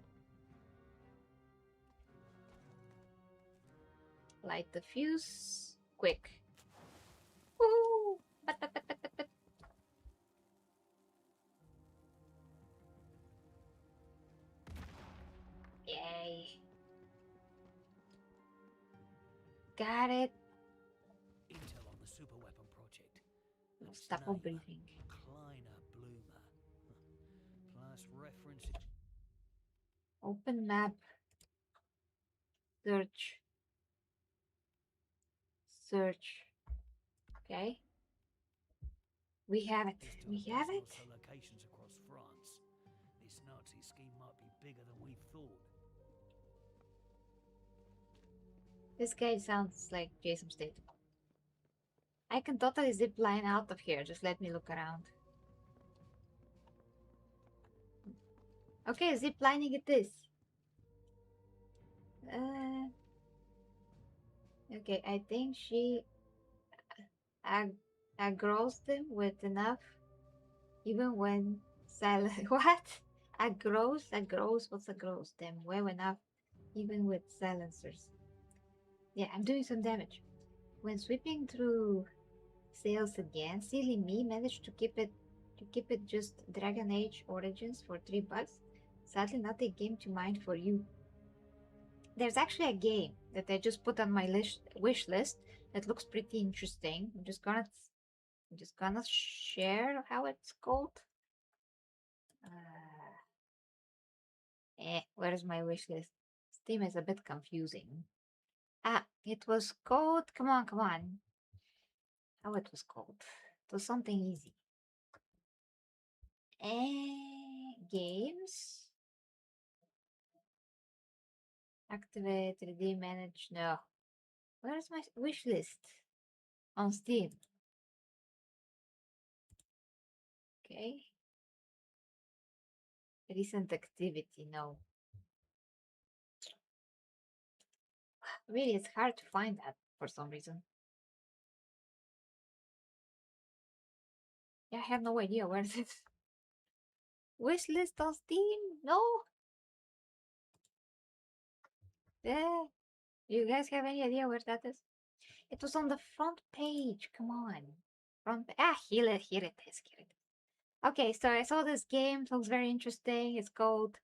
light the fuse. Quick. Woo! But. Yay. Got it. Intel on the super weapon project. Its Stop name, breathing. Kleiner Bloomer. Plus reference. Open map. Search. Search. Okay. We have it. This We type have has it. lots of locations across France. This Nazi scheme might be bigger than we thought. This guy sounds like Jason Statham. I can totally zip line out of here. Just let me look around. Okay, zip lining it is. Okay, I think she aggrossed them with enough, even when silent. What? Aggross. What's aggross? Them well enough, even with silencers. Yeah, I'm doing some damage. When sweeping through sales again, silly me managed to keep it just Dragon Age Origins for $3. Sadly, not a game to mind for you. There's actually a game that I just put on my wish list that looks pretty interesting. I'm just gonna share how it's called. Where's my wish list? Steam is a bit confusing. It was called. Come on, come on. How it was called? It was something easy. Games. Activate, redeem, manage. No. Where's my wish list? On Steam. Okay. Recent activity, no. Really, it's hard to find that for some reason. Yeah, I have no idea where it is. Wishlist on Steam? No? Yeah. You guys have any idea where that is? It was on the front page. Come on. Here it is. Here it is. Okay, so I saw this game. It looks very interesting. It's called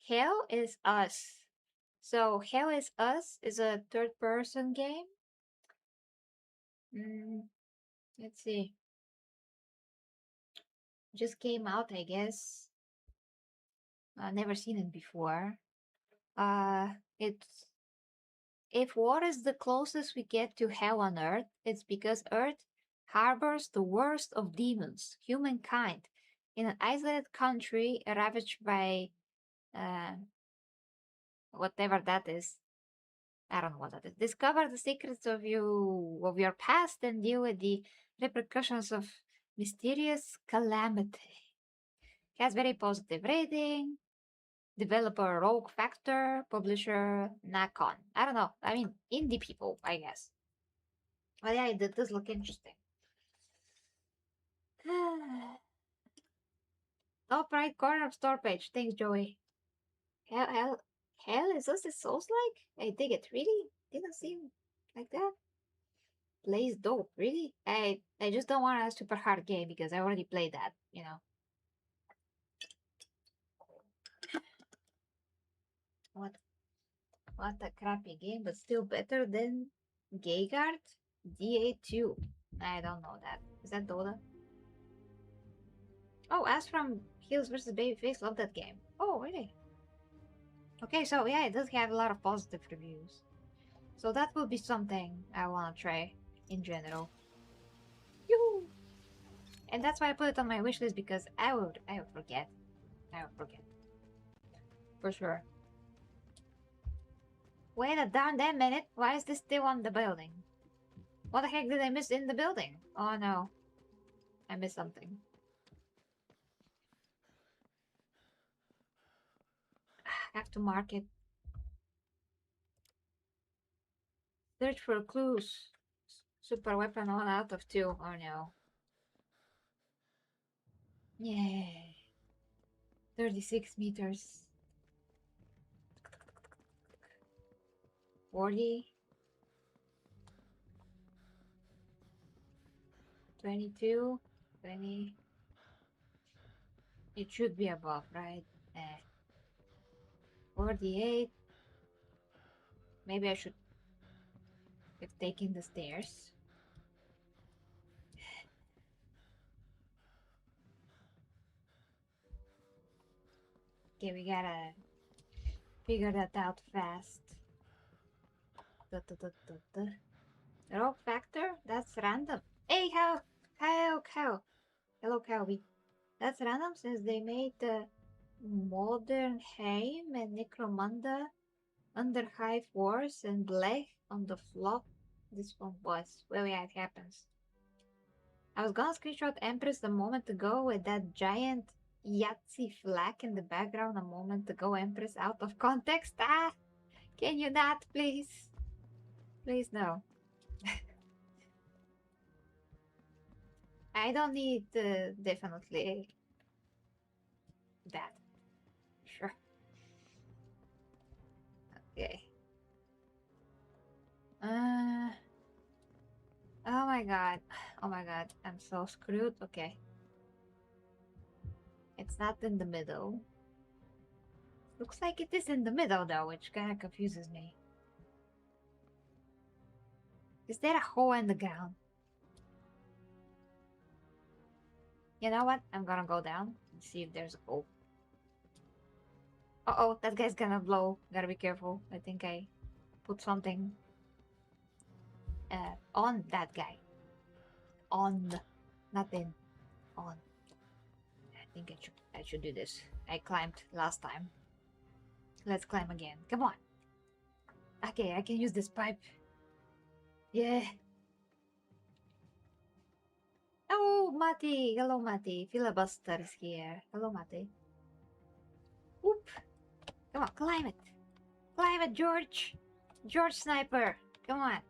Hell is Us. So Hell is Us is a third-person game. Let's see. Just came out, I guess. Never seen it before. It's if what is the closest we get to hell on Earth, it's because Earth harbors the worst of demons, humankind, in an isolated country ravaged by uh, whatever that is. I don't know what that is. Discover the secrets of your past and deal with the repercussions of mysterious calamity. Has very positive rating. Developer Rogue Factor, publisher Nakon. I don't know. I mean, indie people, I guess. But yeah, it does look interesting. Top right corner of store page. Thanks, Joey. Hell, is this a Souls-like? I dig it. Really? Didn't seem like that. Plays dope. Really? I just don't want a super hard game because I already played that, you know. What what a crappy game, but still better than Geigard DA2. I don't know that. Is that Dota? Oh, Ash from Heels vs. Babyface, love that game. Oh, really? Okay, so yeah, it does have a lot of positive reviews. So that will be something I want to try in general. Yoo! And that's why I put it on my wish list because I would forget. I would forget. For sure. Wait a darn damn minute. Why is this still on the building? What the heck did I miss in the building? Oh no. I missed something. Have to mark it. Search for clues. Super weapon 1 out of 2. Oh no. Yay. 36 meters. 40. 22. 20. It should be above, right? 48. Maybe I should have taken the stairs. Okay, we gotta figure that out fast. Rogue factor? That's random. Hey, cow. Hello, Calvi. That's random since they made the Modern Heim and Necromunda under Hive Wars and Blech on the flop. This one was. Well, yeah, it happens. I was gonna screenshot Empress a moment ago with that giant Yahtzee flag in the background a moment ago, Empress, out of context. Ah! Can you not, please? Please, no. I don't need definitely that. Sure. Okay. Uh. Oh my god. Oh my god. I'm so screwed. Okay. It's not in the middle. Looks like it is in the middle though, which kind of confuses me. Is there a hole in the ground? You know what? I'm gonna go down and see if there's a hole. Uh-oh, that guy's gonna blow. Gotta be careful. I think I put something on that guy. On. Not in. On. I think I should do this. I climbed last time. Let's climb again. Come on. Okay, I can use this pipe. Yeah. Oh, Mati. Hello, Mati. Filibuster is here. Hello, Mati. Come on, climb it. Climb it, George. George Sniper. Come on.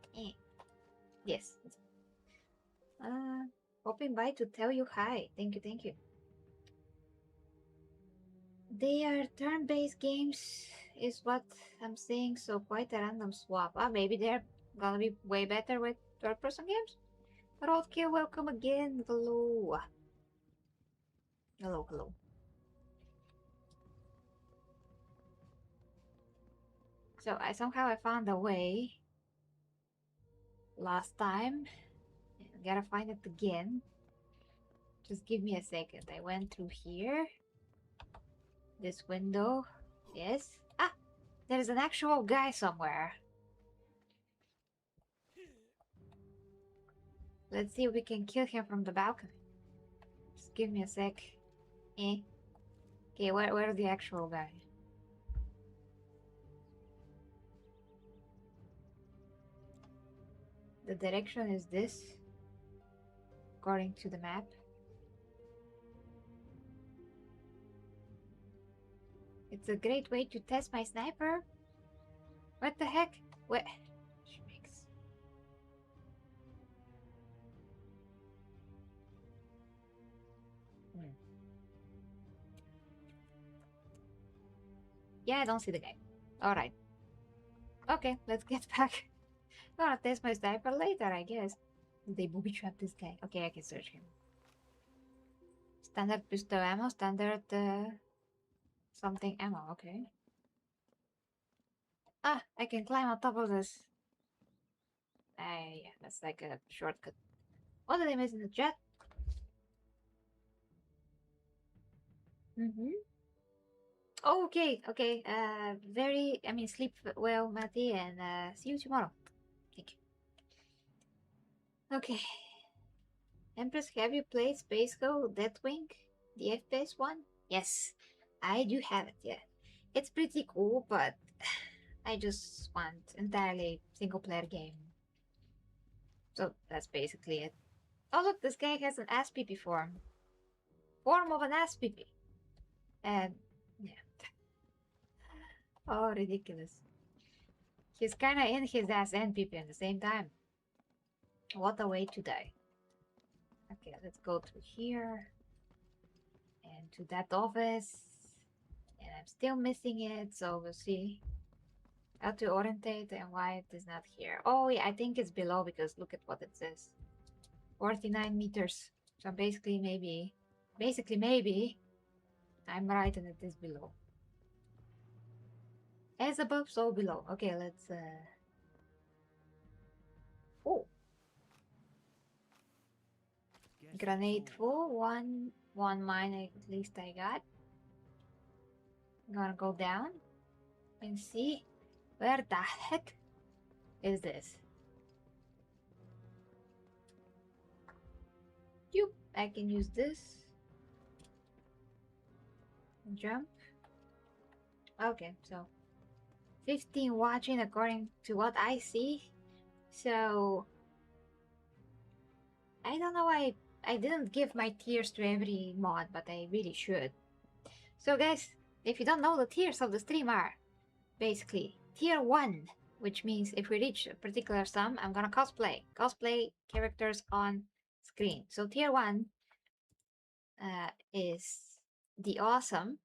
Yes. Popping by to tell you hi. Thank you, thank you. They are turn-based games, is what I'm saying, so quite a random swap. Maybe they're gonna be way better with third-person games? Roadkill, welcome again. Hello. Hello, hello. So I somehow found a way last time. Gotta find it again. Just give me a second. I went through here. This window. Yes. Ah! There's an actual guy somewhere. Let's see if we can kill him from the balcony. Just give me a sec. Okay, where's the actual guy? The direction is this, according to the map. It's a great way to test my sniper. What the heck? What? Schmicks. Yeah, I don't see the guy. Alright. Okay, let's get back. I'm gonna test my sniper later, I guess. Did they booby trap this guy? Okay, I can search him. Standard pistol ammo, standard something ammo, okay. Ah, I can climb on top of this. Yeah, that's like a shortcut. What did I miss in the chat? Okay, okay. Sleep well, Matty, and see you tomorrow. Thank you. Okay. Empress, have you played Space Go Deathwing? The FPS one? Yes, I do have it, yeah. It's pretty cool, but I just want entirely single player game. So that's basically it. Oh look, this guy has an ass pee form. Form of an ass pee. And yeah. Oh, ridiculous. He's kinda in his ass and pee at the same time. What a way to die. Okay, let's go through here. And to that office. And I'm still missing it, so we'll see how to orientate and why it is not here. Oh yeah, I think it's below because look at what it says. 49 meters. So basically maybe I'm right and it is below. As above, so below. Okay, let's oh, grenade full. One mine at least I got. I'm gonna go down and see where the heck is this. Yoop, I can use this. Jump. Okay, so 15 watching according to what I see. So I don't know why I didn't give my tiers to every mod, but I really should. So guys, if you don't know, the tiers of the stream are basically tier 1, which means if we reach a particular sum, I'm gonna cosplay characters on screen. So tier 1 is the awesome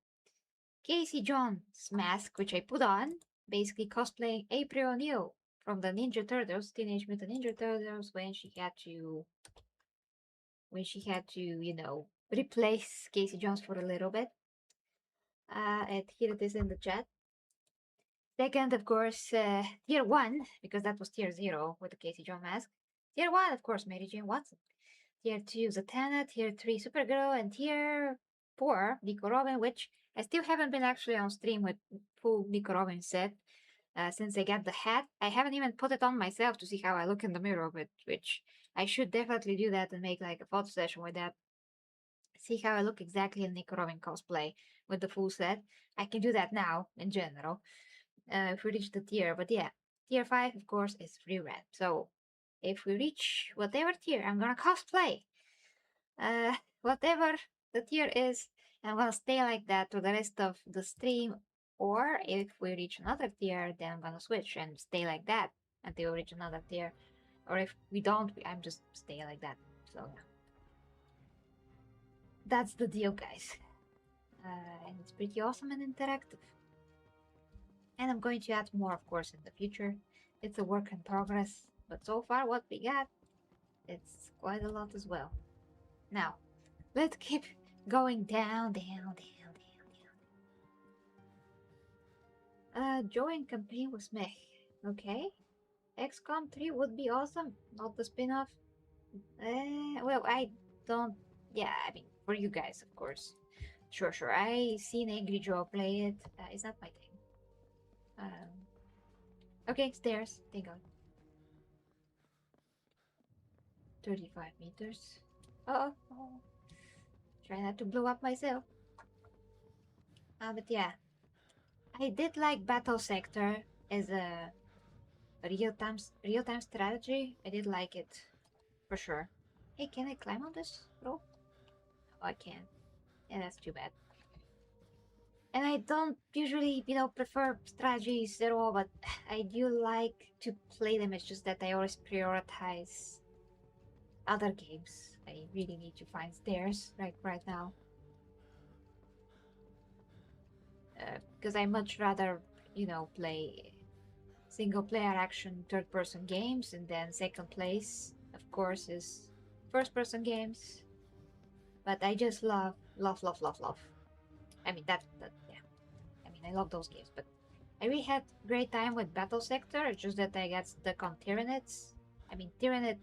Casey Jones mask, which I put on, basically cosplaying April O'Neil from the Ninja Turtles, Teenage Mutant Ninja Turtles, when she had to, replace Casey Jones for a little bit. And here it is in the chat. Second, of course, tier 1, because that was tier 0 with the Casey Jones mask. Tier 1, of course, Mary Jane Watson. Tier 2, Zatanna. Tier 3, Supergirl. And tier 4, Nico Robin, which I still haven't been actually on stream with full Nico Robin set since I got the hat. I haven't even put it on myself to see how I look in the mirror, which I should definitely do that and make like a photo session with that. See how I look exactly in Nico Robin cosplay with the full set. I can do that now in general if we reach the tier. But yeah, tier 5, of course, is free red. So if we reach whatever tier, I'm gonna cosplay. Whatever the tier is, I'm gonna stay like that for the rest of the stream Or if we reach another tier, then I'm gonna switch and stay like that until we reach another tier. Or if we don't, I'm just stay like that. So yeah, that's the deal, guys. And it's pretty awesome and interactive. And I'm going to add more, of course, in the future. It's a work in progress, but so far what we got, it's quite a lot as well. Now, let's keep going down, down, down, down, down. Join campaign with Mech. Okay. XCOM 3 would be awesome, not the spin-off. Well, I don't. Yeah, I mean, for you guys, of course. Sure, sure. I seen Angry Joe play it. It's not my thing. Okay, stairs. Thank God. 35 meters. Oh. Try not to blow up myself. But yeah, I did like Battle Sector as a real time strategy. I did like it for sure. Hey, can I climb on this, bro? Oh, I can't. Yeah, that's too bad. And I don't usually, prefer strategies at all, but I do like to play them. It's just that I always prioritize other games. I really need to find stairs right now. Because I much rather, play single player action third person games, and then second place, of course, is first person games. But I just love. I mean, yeah. I mean, I love those games, but I really had great time with Battle Sector. It's just that I got stuck on Tyranids. I mean, Tyranid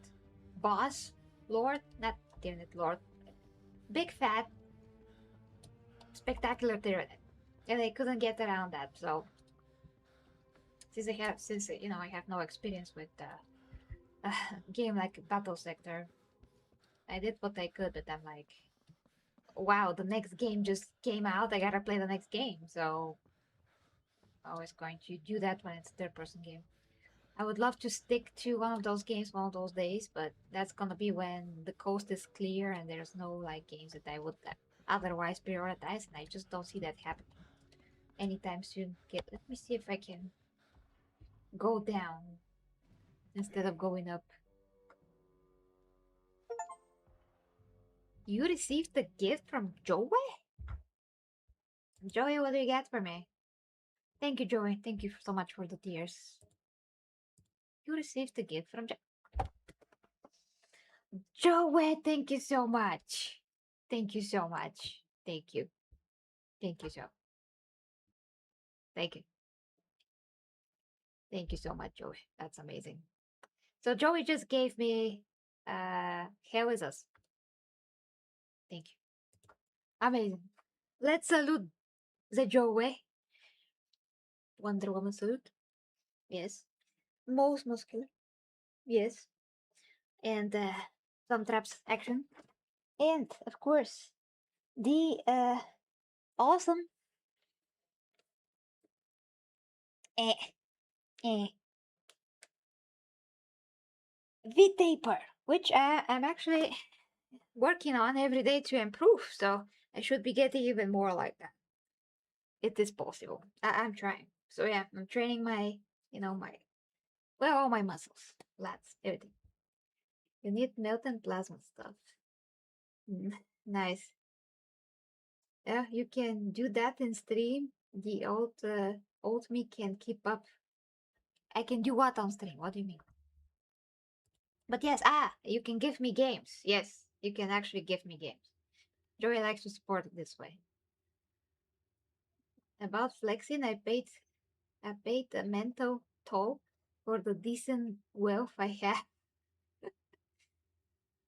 boss, Lord, not Tyranid Lord. Big fat, spectacular Tyranid. And I couldn't get around that. So, I have no experience with a game like Battle Sector, I did what I could, but I'm like, wow, the next game just came out. I gotta play the next game. So, always going to do that when it's third person game. I would love to stick to one of those games one of those days, but that's gonna be when the coast is clear and there's no like games that I would otherwise prioritize, and I just don't see that happening anytime soon. Okay, let me see if I can go down instead of going up. You received a gift from Joey? Joey, what do you get for me? Thank you, Joey. Thank you so much for the tears. You received a gift from Joey. Thank you so much. Thank you so much. Thank you. Thank you so. Thank you. Thank you so much, Joey. That's amazing. So Joey just gave me Hell is Us. Thank you. Amazing. Let's salute the Joey. Wonder Woman salute. Yes. Most muscular. Yes. And some traps action. And of course, the awesome eh, eh, V-Taper, which I'm actually working on every day to improve, so I should be getting even more like that. It is possible. I'm trying. So yeah, I'm training my, all my muscles, lats, everything. You need melt and plasma stuff. Nice. Yeah, you can do that in stream. The old me can keep up. I can do what on stream? What do you mean? But yes, you can give me games. Yes, you can actually give me games. Joey likes to support it this way. About flexing, I paid a mental toll for the decent wealth I have.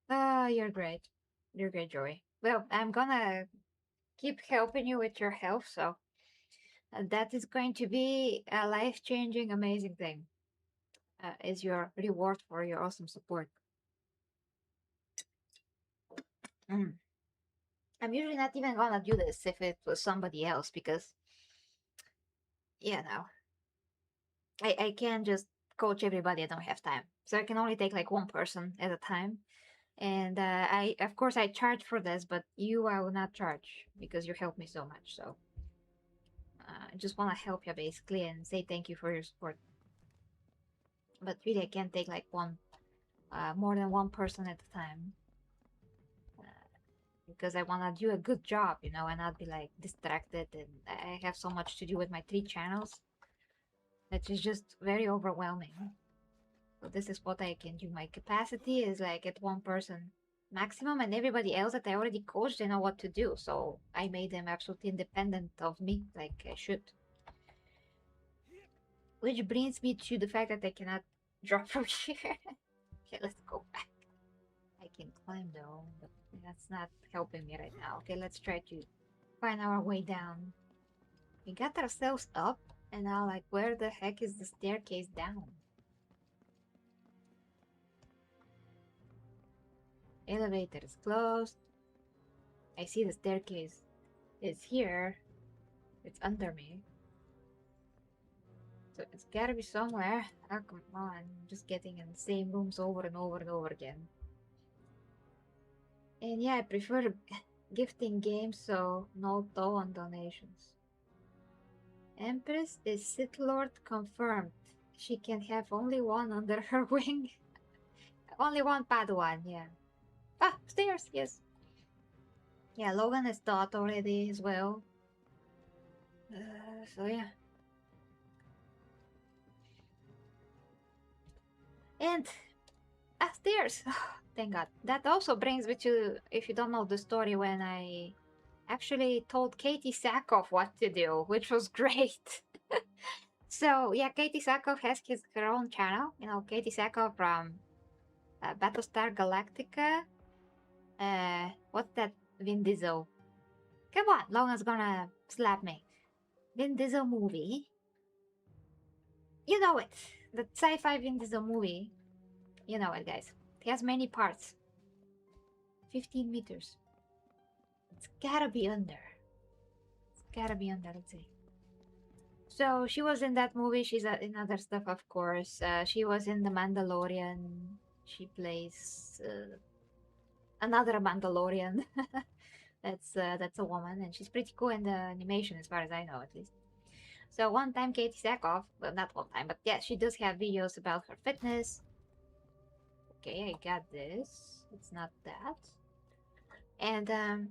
Ah, you're great. You're great, Joey. Well, I'm gonna keep helping you with your health, so that is going to be a life-changing, amazing thing. Is your reward for your awesome support. Mm. I'm usually not even gonna do this if it was somebody else because, no, I can't just coach everybody. I don't have time, so I can only take like one person at a time. And I, of course, I charge for this, but I will not charge because you helped me so much. So I just want to help you basically and say thank you for your support. But really, I can't take like more than one person at a time. Because I want to do a good job, you know, and not be like distracted. And I have so much to do with my 3 channels that is just very overwhelming. So this is what I can do. My capacity is like at one person maximum, and everybody else that I already coached, they know what to do. So I made them absolutely independent of me, like I should. Which brings me to the fact that I cannot drop from here. Okay, let's go back. I can climb though, but that's not helping me right now. Okay, let's try to find our way down. We got ourselves up, and now like, where the heck is the staircase down? Elevator is closed. I see the staircase is here. It's under me. So it's gotta be somewhere. Oh, come on. I'm just getting in the same rooms over and over and over again. And yeah, I prefer gifting games, so no toll on donations. Empress is Sith Lord confirmed. She can have only one under her wing. Only one Padawan, yeah. Ah, stairs, yes. Yeah, Logan is taught already as well. So yeah. And stairs. Thank God. That also brings me to, if you don't know the story, when I actually told Katie Sackhoff what to do, which was great. So yeah, Katie Sackhoff has her own channel. You know, Katie Sackhoff from Battlestar Galactica. What's that? Vin Diesel. Come on, Logan's gonna slap me. Vin Diesel movie. You know it. The sci-fi Vin Diesel movie. You know it, guys. It has many parts. 15 meters. It's gotta be under. It's gotta be under, let's see. So she was in that movie. She's in other stuff, of course. She was in The Mandalorian. She plays another Mandalorian. That's a woman, and she's pretty cool in the animation, as far as I know, at least. So one time, Katie Sackhoff, well, not one time, but yeah, she does have videos about her fitness. Okay, I got this. It's not that. And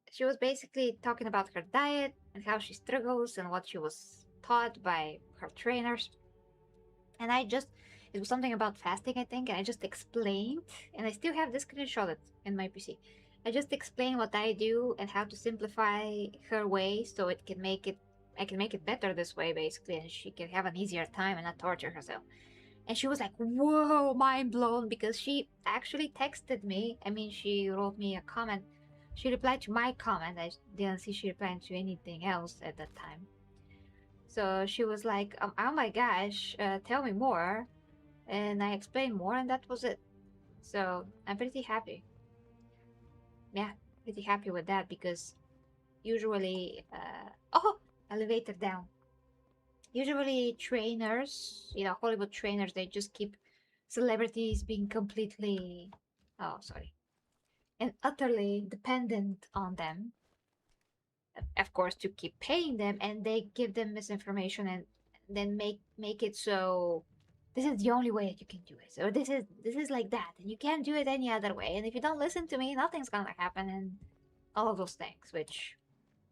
she was basically talking about her diet and how she struggles and what she was taught by her trainers. And it was something about fasting, I think, and I just explained, and I still have this screenshot in my PC. I just explained what I do and how to simplify her way so I can make it better this way, basically, and she can have an easier time and not torture herself. And she was like, whoa, mind blown, because she actually texted me. I mean, she wrote me a comment. She replied to my comment. I didn't see she replied to anything else at that time. So she was like, oh my gosh, tell me more. And I explained more, and that was it. So I'm pretty happy. Yeah, pretty happy with that, because usually, oh, elevator down. Usually trainers, you know, Hollywood trainers, they just keep celebrities being completely, oh, sorry, and utterly dependent on them, of course, to keep paying them, and they give them misinformation and then make it so this is the only way that you can do it. So this is like that, and you can't do it any other way. And if you don't listen to me, nothing's gonna happen, and all of those things, which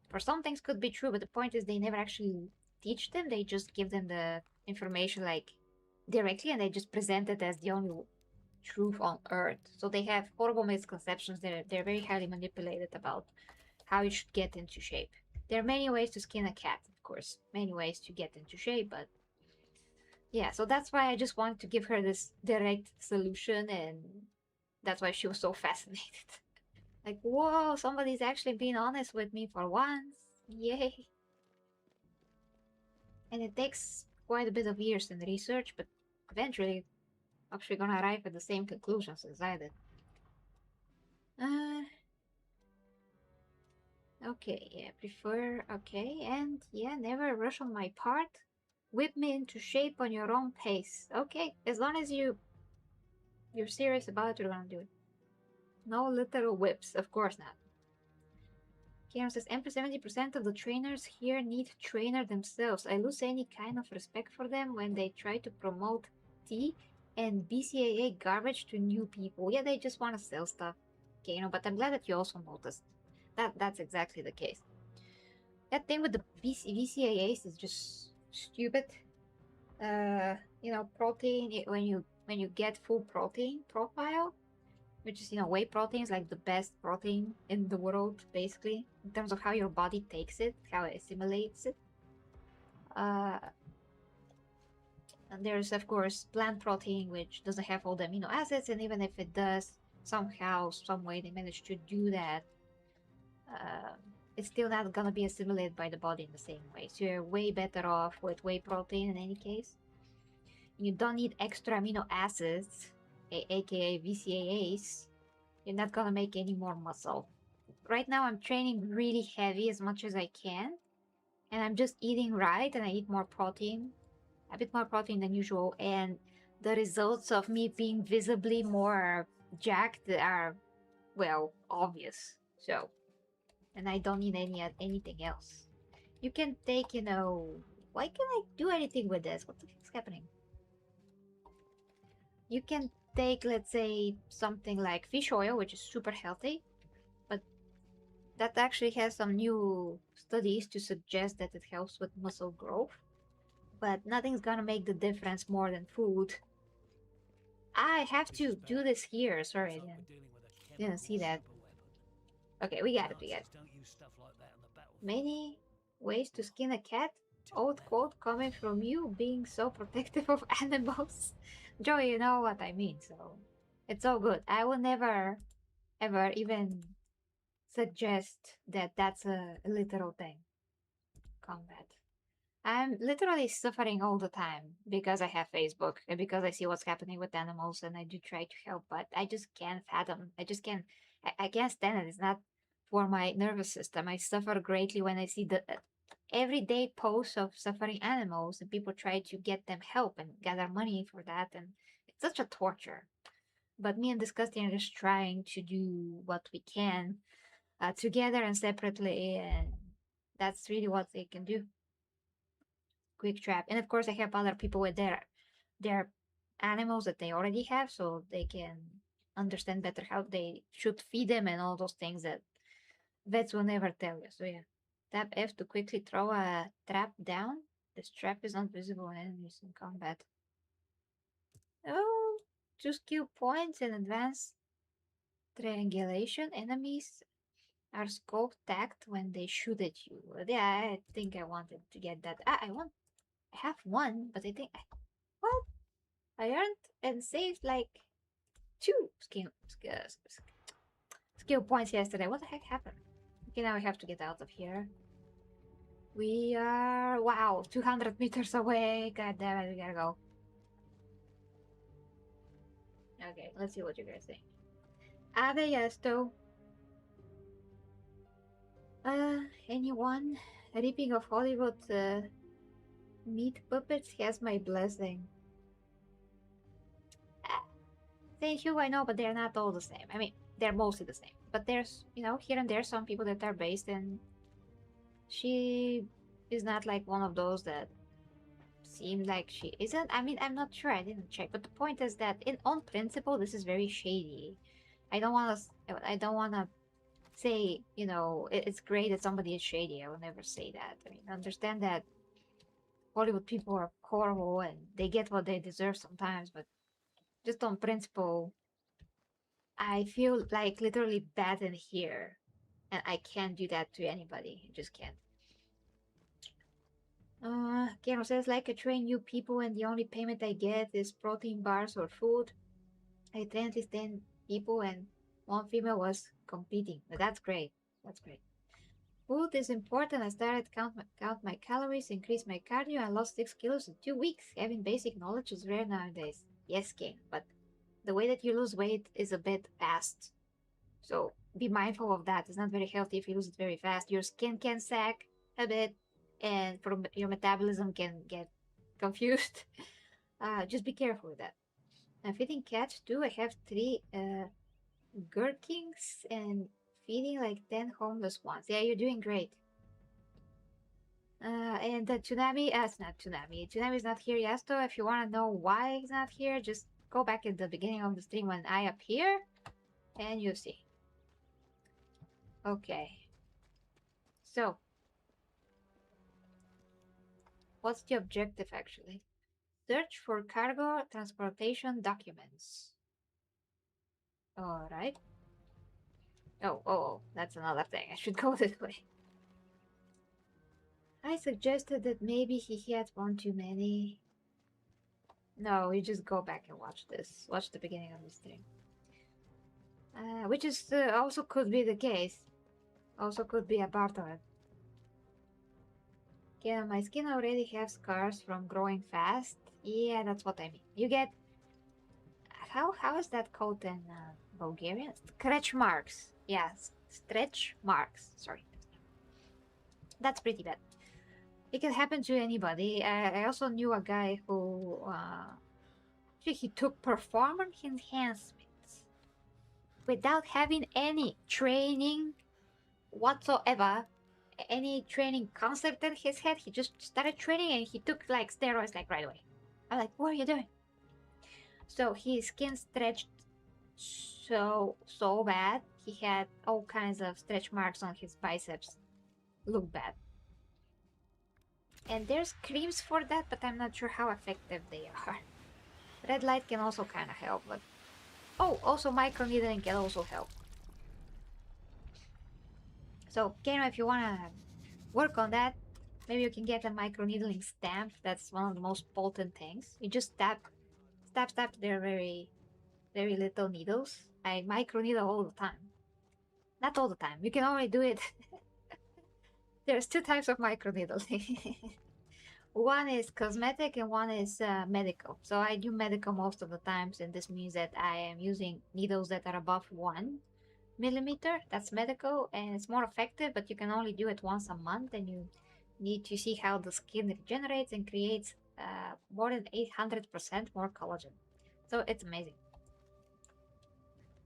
for some things could be true, but the point is they never actually teach them. They just give them the information like directly, and they just present it as the only truth on earth. So they have horrible misconceptions. They're very highly manipulated about how you should get into shape. There are many ways to skin a cat, of course, many ways to get into shape, but yeah, so that's why I just wanted to give her this direct solution, and that's why she was so fascinated. Like, whoa, somebody's actually being honest with me for once. Yay. And it takes quite a bit of years in research, but eventually actually gonna arrive at the same conclusions as I did. Uh, okay, yeah, prefer, okay, and yeah, never rush on my part. Whip me into shape on your own pace. Okay, as long as you're serious about it, you're gonna do it. No literal whips, of course not. Karen says, Empress, 70% of the trainers here need trainer themselves. I lose any kind of respect for them when they try to promote tea and BCAA garbage to new people. Yeah, they just want to sell stuff. Okay, but I'm glad that you also noticed. That's exactly the case. That thing with the BCAAs is just stupid. Protein, when you get full protein profile, which is, whey protein is like the best protein in the world, basically, in terms of how your body takes it, how it assimilates it. Uh, and there's, of course, plant protein, which doesn't have all the amino acids, and even if it does, somehow, some way, they manage to do that. Uh, it's still not gonna be assimilated by the body in the same way. So you're way better off with whey protein in any case. You don't need extra amino acids, aka VCAAs. You're not gonna make any more muscle. Right now I'm training really heavy as much as I can, and I'm just eating right, and I eat more protein, a bit more protein than usual, and the results of me being visibly more jacked are, well, obvious. So, and I don't need anything else. You can take, why can't I do anything with this? What the heck's happening? You can take, let's say, something like fish oil, which is super healthy, but that actually has some new studies to suggest that it helps with muscle growth. But nothing's gonna make the difference more than food. I have to do this here. Sorry, I didn't see that. Okay, we got it. Many ways to skin a cat. Old quote coming from you being so protective of animals. Joey, you know what I mean, so it's all good. I will never, ever even suggest that that's a literal thing. Combat. I'm literally suffering all the time because I have Facebook and because I see what's happening with animals, and I do try to help, but I just can't fathom. I just can't. I can't stand it. It's not for my nervous system. I suffer greatly when I see the everyday posts of suffering animals and people try to get them help and gather money for that, and it's such a torture. But me and Disgusting are just trying to do what we can together and separately, and that's really what they can do. Quick trap. And of course, I help other people with their animals that they already have, so they can understand better how they should feed them and all those things that vets will never tell you. So yeah, tap F to quickly throw a trap down. This trap is not visible on enemies in combat. Oh, 2 skill points and advanced triangulation. Enemies are scope tagged when they shoot at you. Yeah, I think I wanted to get that. I have one, but I think what? I earned and saved like 2 skill points yesterday. What the heck happened? Okay, now we have to get out of here. We are, wow, 200 meters away. God damn it, we gotta go. Okay, let's see what you guys think. Adeyasto. Anyone? Reaping of Hollywood meat puppets has my blessing. Thank you, I know, but they're not all the same. I mean, they're mostly the same. But there's, here and there some people that are based in. She is not like one of those that seem like she isn't. I mean, I'm not sure. I didn't check. But the point is that, on principle, this is very shady. I don't want to. I don't want to say, it's great that somebody is shady. I will never say that. I mean, understand that Hollywood people are horrible and they get what they deserve sometimes, but just on principle, I feel like literally bad in here, and I can't do that to anybody. I just can't. Kero says, like I train new people and the only payment I get is protein bars or food. I trained at least 10 people and one female was competing. But that's great. That's great. Food is important. I started count my calories, increase my cardio, and lost 6 kilos in 2 weeks. Having basic knowledge is rare nowadays. Yes, Kane, but the way that you lose weight is a bit fast. So be mindful of that. It's not very healthy if you lose it very fast. Your skin can sag a bit, and your metabolism can get confused. Just be careful with that. I'm feeding cats too. I have 3 gherkins and Feeding like 10 homeless ones. Yeah, you're doing great. And the Tsunami, it's not Tsunami. Tsunami's not here, Yasto. If you want to know why he's not here, just go back at the beginning of the stream when I appear, and you see. Okay. So, what's the objective actually? Search for cargo transportation documents. Alright. Oh, that's another thing. I should go this way. I suggested that maybe he had one too many. No, you just go back and watch this. Watch the beginning of the stream. Which is also could be the case. Also could be a part of it. Can my skin already have scars from growing fast? Yeah, that's what I mean. You get... How is that called in Bulgarian? Stretch marks. Yes, stretch marks. Sorry. That's pretty bad. It can happen to anybody. I also knew a guy who... he took performance enhancements without having any training whatsoever, any training concept in his head. He just started training and he took like steroids like right away. I'm like, what are you doing? So his skin stretched so bad. He had all kinds of stretch marks on his biceps. Look bad. And there's creams for that, but I'm not sure how effective they are. Red light can also kind of help, but... Oh, also microneedling can also help. So, Kano, if you want to work on that, maybe you can get a microneedling stamp. That's one of the most potent things. You just tap. They're very little needles. I microneedle all the time. Not all the time. You can only do it. There's two types of microneedling. One is cosmetic and one is medical. So I do medical most of the times, and this means that I am using needles that are above 1 millimeter. That's medical, and it's more effective, but you can only do it once a month, and you need to see how the skin regenerates and creates more than 800% more collagen. So it's amazing.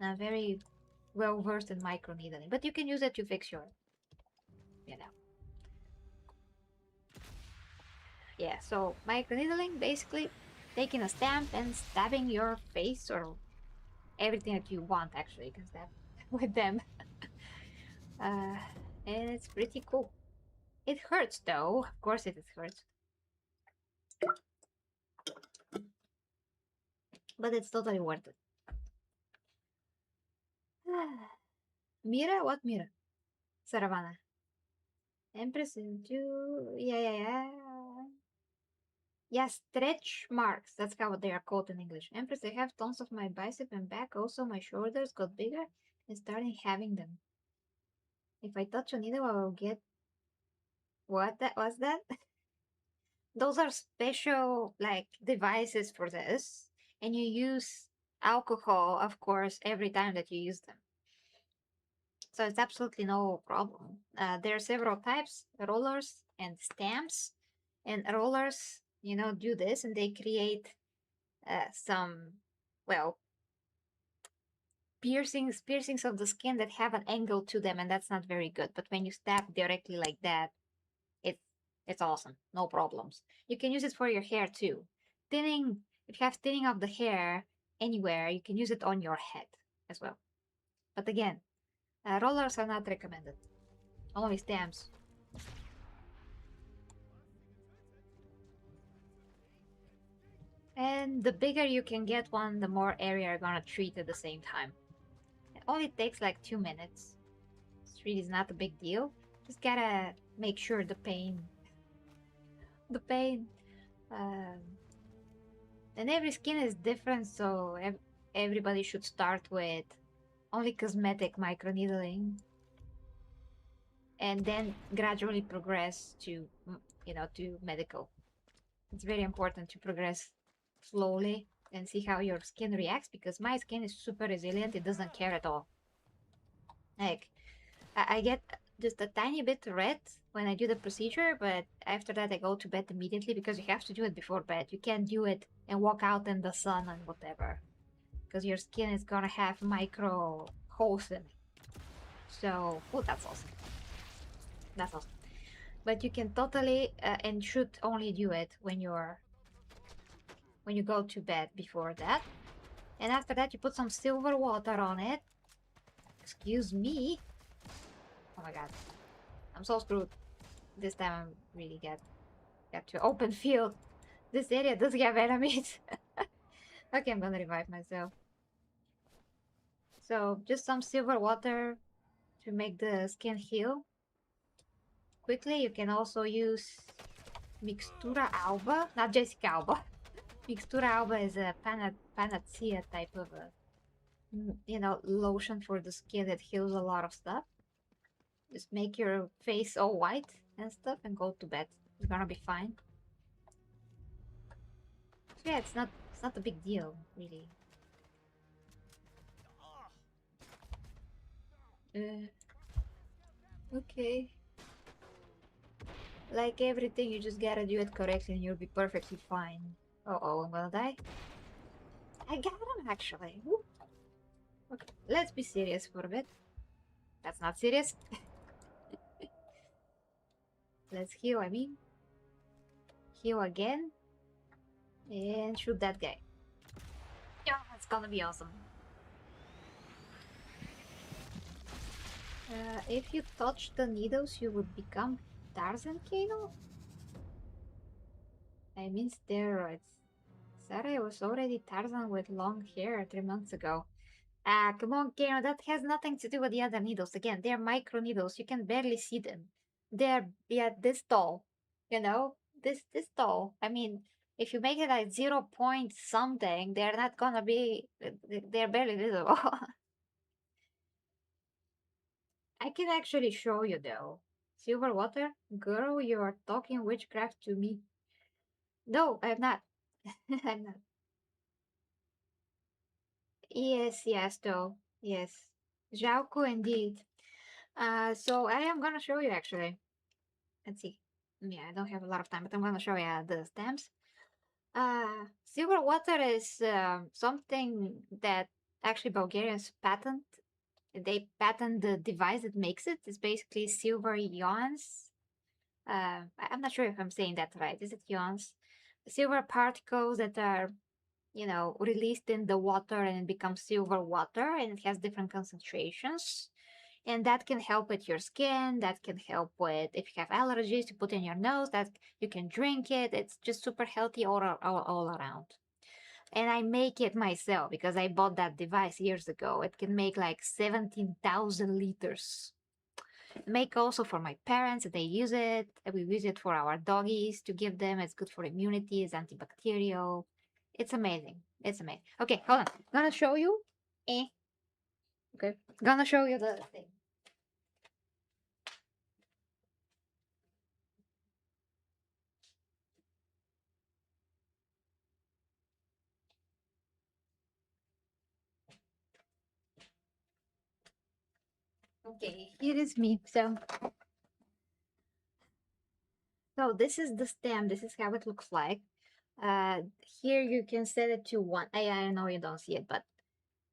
I'm very well versed in microneedling, but you can use it to fix your, you know. Yeah, so microneedling, basically taking a stamp and stabbing your face or everything that you want, actually, you can stab with them. And it's pretty cool. It hurts though, of course it hurts. But it's totally worth it. Mira? What Mira? Saravana. Empress into... Yeah. Yeah, stretch marks. That's how they are called in English. Empress, I have tons of my bicep and back. Also, my shoulders got bigger and started having them. If I touch a needle, I will get... What was that? Those are special, like, devices for this. And you use alcohol, of course, every time that you use them. So it's absolutely no problem. There are several types, rollers and stamps. And rollers, do this and they create some, well, piercings of the skin that have an angle to them, and that's not very good. But when you stab directly like that, it's awesome. No problems. You can use it for your hair too. Thinning, if you have thinning of the hair anywhere, you can use it on your head as well. But again, rollers are not recommended. Only stamps. And the bigger you can get one, the more area you're gonna treat at the same time. It only takes like 2 minutes. It really is not a big deal. Just gotta make sure the pain. Um, and every skin is different, so everybody should start with only cosmetic microneedling, and then gradually progress to, to medical. It's very important to progress slowly and see how your skin reacts, because my skin is super resilient. It doesn't care at all. Like, I get just a tiny bit red when I do the procedure, but after that I go to bed immediately, because you have to do it before bed. You can't do it and walk out in the sun and whatever, because your skin is gonna have micro holes in it. So, oh, that's awesome. That's awesome. But you can totally and should only do it when you go to bed before that. And after that, you put some silver water on it. Excuse me. Oh my god, I'm so screwed. This time I'm really get to open field. This area does have enemies. Okay, I'm gonna revive myself. So just some silver water to make the skin heal quickly. You can also use Mixtura Alba, not Jessica Alba. Mixtura Alba is a panacea type of a, lotion for the skin that heals a lot of stuff. Just make your face all white and stuff and go to bed. You're gonna be fine. So yeah, it's not a big deal, really. Okay. Like everything, you just gotta do it correctly and you'll be perfectly fine. Uh-oh, I'm gonna die. I got him, actually. Woo. Okay, let's be serious for a bit. That's not serious. Let's heal, I mean. Heal again. And shoot that guy. Yeah, it's gonna be awesome. If you touch the needles, you would become Tarzan Kano? I mean steroids. Sorry, I was already Tarzan with long hair 3 months ago. Ah, come on, Kano, that has nothing to do with the other needles. Again, they're micro needles. You can barely see them. They're, yeah, this tall. You know? This tall. I mean, if you make it like 0 point something, they're not gonna be, they're barely visible. I can actually show you though. Silver water? Girl, you are talking witchcraft to me. No, I'm not. I'm not. Yes, yes, though. Yes. Xiaoku indeed. So I am gonna show you actually. Let's see. Yeah, I don't have a lot of time, but I'm gonna show you the stamps. Silver water is something that actually Bulgarians patent. They patent the device that makes it. It's basically silver ions. I'm not sure if I'm saying that right. Is it ions? Silver particles that are, released in the water and it becomes silver water and it has different concentrations. And that can help with your skin. That can help with if you have allergies, you put in your nose, that you can drink it. It's just super healthy all around. And I make it myself because I bought that device years ago. It can make like 17,000 liters. Make also for my parents, they use it. We use it for our doggies to give them. It's good for immunity, it's antibacterial. It's amazing. It's amazing. Okay, hold on. Gonna show you. Eh. Okay. Gonna show you the thing. Okay, here is me. So this is the stem. This is how it looks like. Uh, Here you can set it to one. I know you don't see it, but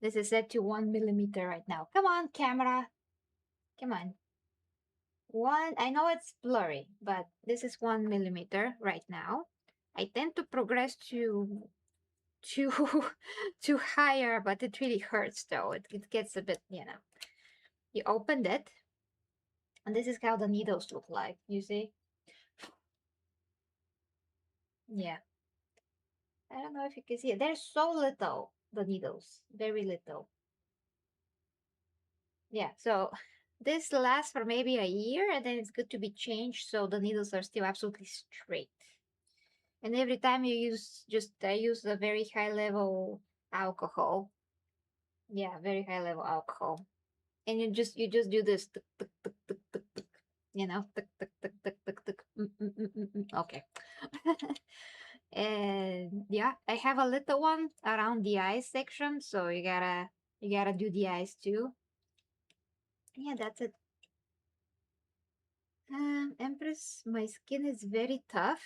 this is set to 1 millimeter right now. Come on, camera. Come on. One. I know it's blurry, but this is 1 millimeter right now. I tend to progress to to higher, but it really hurts though. It gets a bit, You opened it, and this is how the needles look like. You see? Yeah. I don't know if you can see it. There's so little, the needles. Very little. Yeah, so this lasts for maybe a year and then it's good to be changed so the needles are still absolutely straight. And every time you use, I use a very high level alcohol. Yeah, very high level alcohol. And you just do this, tuk, tuk, tuk, tuk, tuk, tuk, tuk, tuk, tuk, tuk, tuk, tuk, okay. And yeah, I have a little one around the eyes section, so you gotta do the eyes too. Yeah, that's it. Empress, my skin is very tough.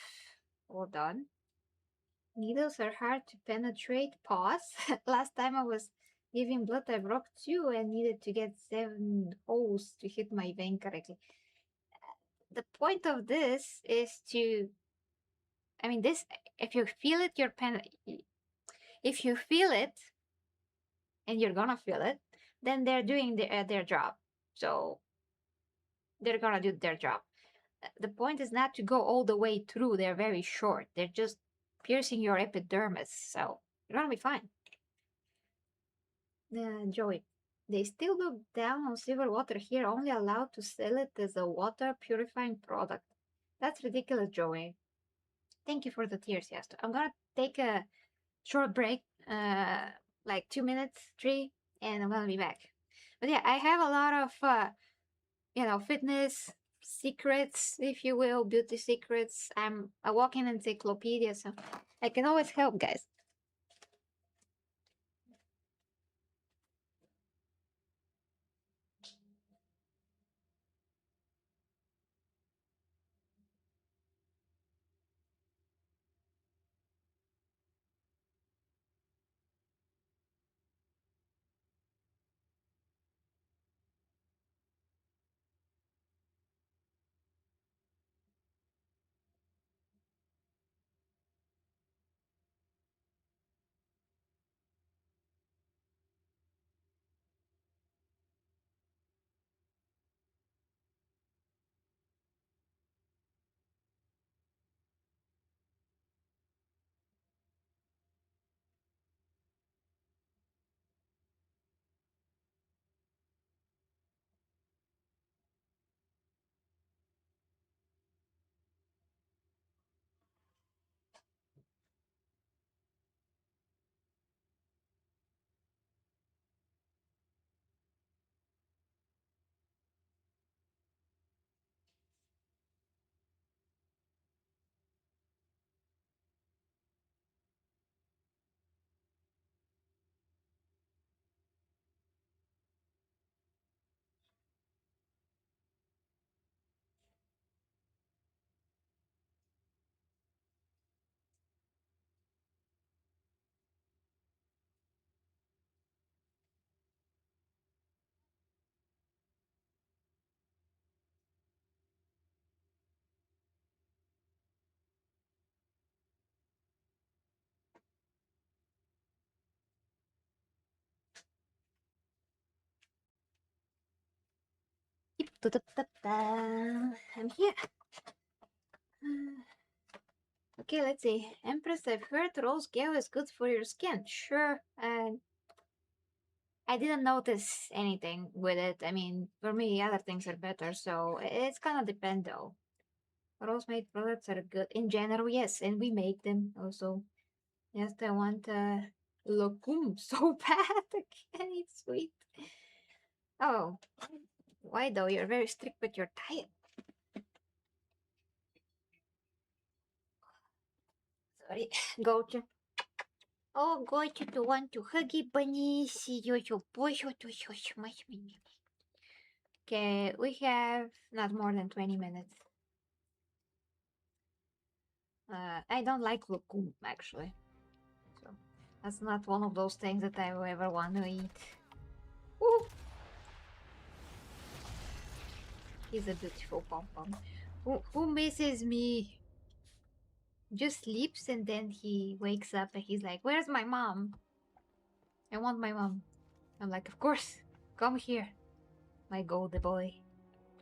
Hold on. Needles are hard to penetrate. Pause. Last time I was, Giving blood, I broke 2 and needed to get 7 holes to hit my vein correctly. The point of this is to, I mean, this, if you feel it, if you feel it, and you're gonna feel it, then they're doing their job. So they're gonna do their job. The point is not to go all the way through. They're very short. They're just piercing your epidermis. So you're gonna be fine. Joey, they still look down on silver water here, only allowed to sell it as a water purifying product. That's ridiculous, Joey. Thank you for the tears, yes. I'm gonna take a short break, like 2 minutes, 3, and I'm gonna be back. But yeah, I have a lot of, fitness secrets, if you will, beauty secrets. I'm a walking encyclopedia, so I can always help, guys. I'm here. Okay, let's see. Empress, I've heard rose gel is good for your skin. Sure. I didn't notice anything with it. I mean, for me, other things are better, so it's gonna depend though. Rose made products are good in general, yes, and we make them also. Yes, I want locum so bad. I can't eat sweet. Oh, why though? You're very strict with your diet. Sorry, Gocha. Oh, Gocha, to want to huggy bunny. See you, boy, to much. Okay, we have not more than 20 minutes. I don't like locum actually, so that's not one of those things that I will ever want to eat. Ooh. He's a beautiful pom-pom. Who misses me? Just sleeps and then he wakes up and he's like, where's my mom? I want my mom. I'm like, of course, come here, my golden boy.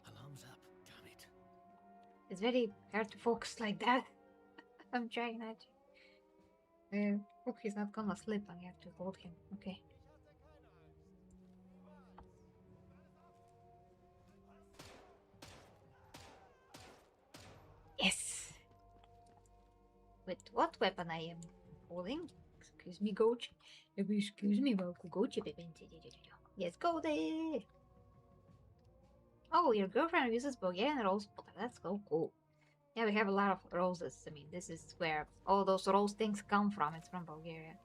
Alarm's up, damn it. It's very hard to focus like that. I'm trying not to. Oh, he's not gonna sleep. I have to hold him. Okay. Yes. With what weapon I am holding? Excuse me, Gochi. Excuse me, Gochi. Yes, go there. Oh, your girlfriend uses Bulgarian rose water. That's so cool. Yeah, we have a lot of roses. I mean, this is where all those rose things come from. It's from Bulgaria.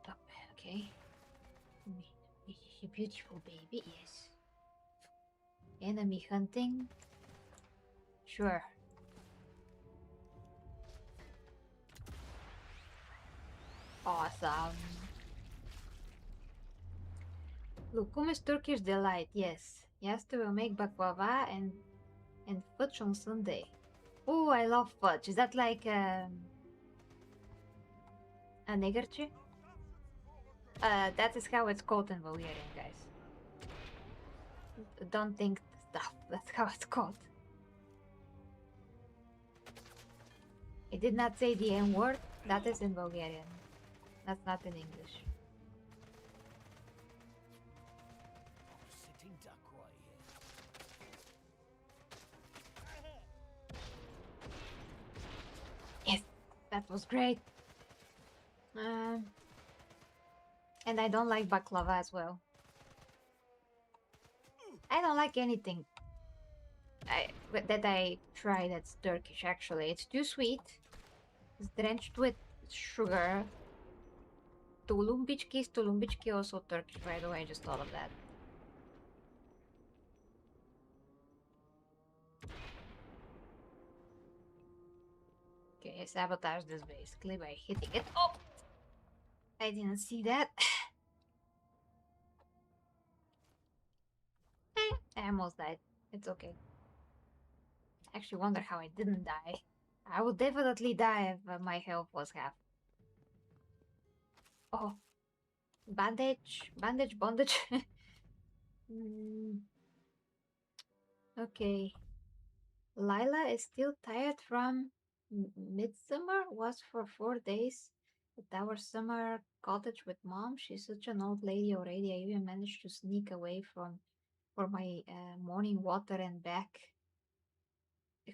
Top. Okay. You beautiful baby. Yes. Enemy hunting. Sure. Awesome. Lokum is Turkish delight, yes. Yasta will make baklava and fudge on Sunday. Oh, I love fudge. Is that like a niggertje? That is how it's called in Bulgarian, guys. Don't think stuff. That's how it's called. I did not say the N word. That is in Bulgarian. That's not in English. Sitting duck right here. Yes, that was great. And I don't like baklava as well. I don't like anything that I try that's Turkish, actually. It's too sweet. It's drenched with sugar. Tulumbichki is Tulumbichki also Turkish, by the way, I just thought of that. Okay, I sabotaged this basically by hitting it. Oh! I didn't see that. I almost died. It's okay. I actually wonder how I didn't die. I would definitely die if my health was half. Oh. Bandage. Bandage, bondage. Okay. Lila is still tired from midsummer. Was for 4 days at our summer cottage with mom. She's such an old lady already. I even managed to sneak away for my morning water and back.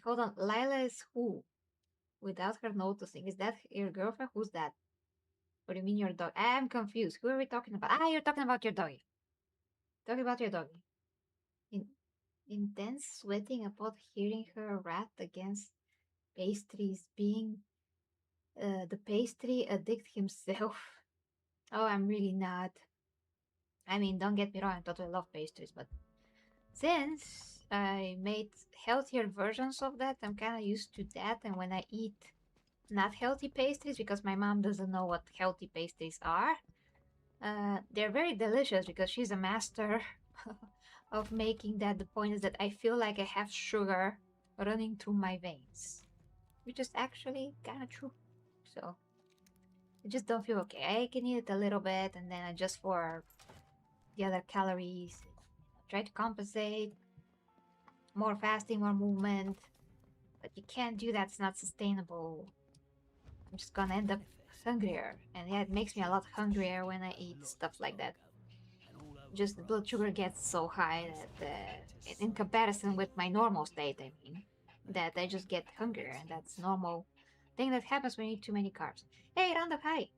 Hold on, Lila is who? Without her noticing. Is that your girlfriend? Who's that? What do you mean your dog? I'm confused. Who are we talking about? Ah, you're talking about your doggy. Talking about your doggy. Intense sweating upon hearing her wrath against pastries, being the pastry addict himself. Oh, I'm really not. I mean, don't get me wrong, I totally love pastries, but since I made healthier versions of that, I'm kind of used to that. And when I eat not healthy pastries, because my mom doesn't know what healthy pastries are, they're very delicious because she's a master of making that. The point is that I feel like I have sugar running through my veins, which is actually kind of true. So I just don't feel okay. I can eat it a little bit and then adjust for the other calories, try to compensate, more fasting, more movement, but you can't do that. It's not sustainable. I'm just gonna end up hungrier, and yeah, it makes me a lot hungrier when I eat stuff like that. Just the blood sugar gets so high that in comparison with my normal state, I mean, that I just get hungrier, and that's normal thing that happens when you eat too many carbs. Hey, Random, hi!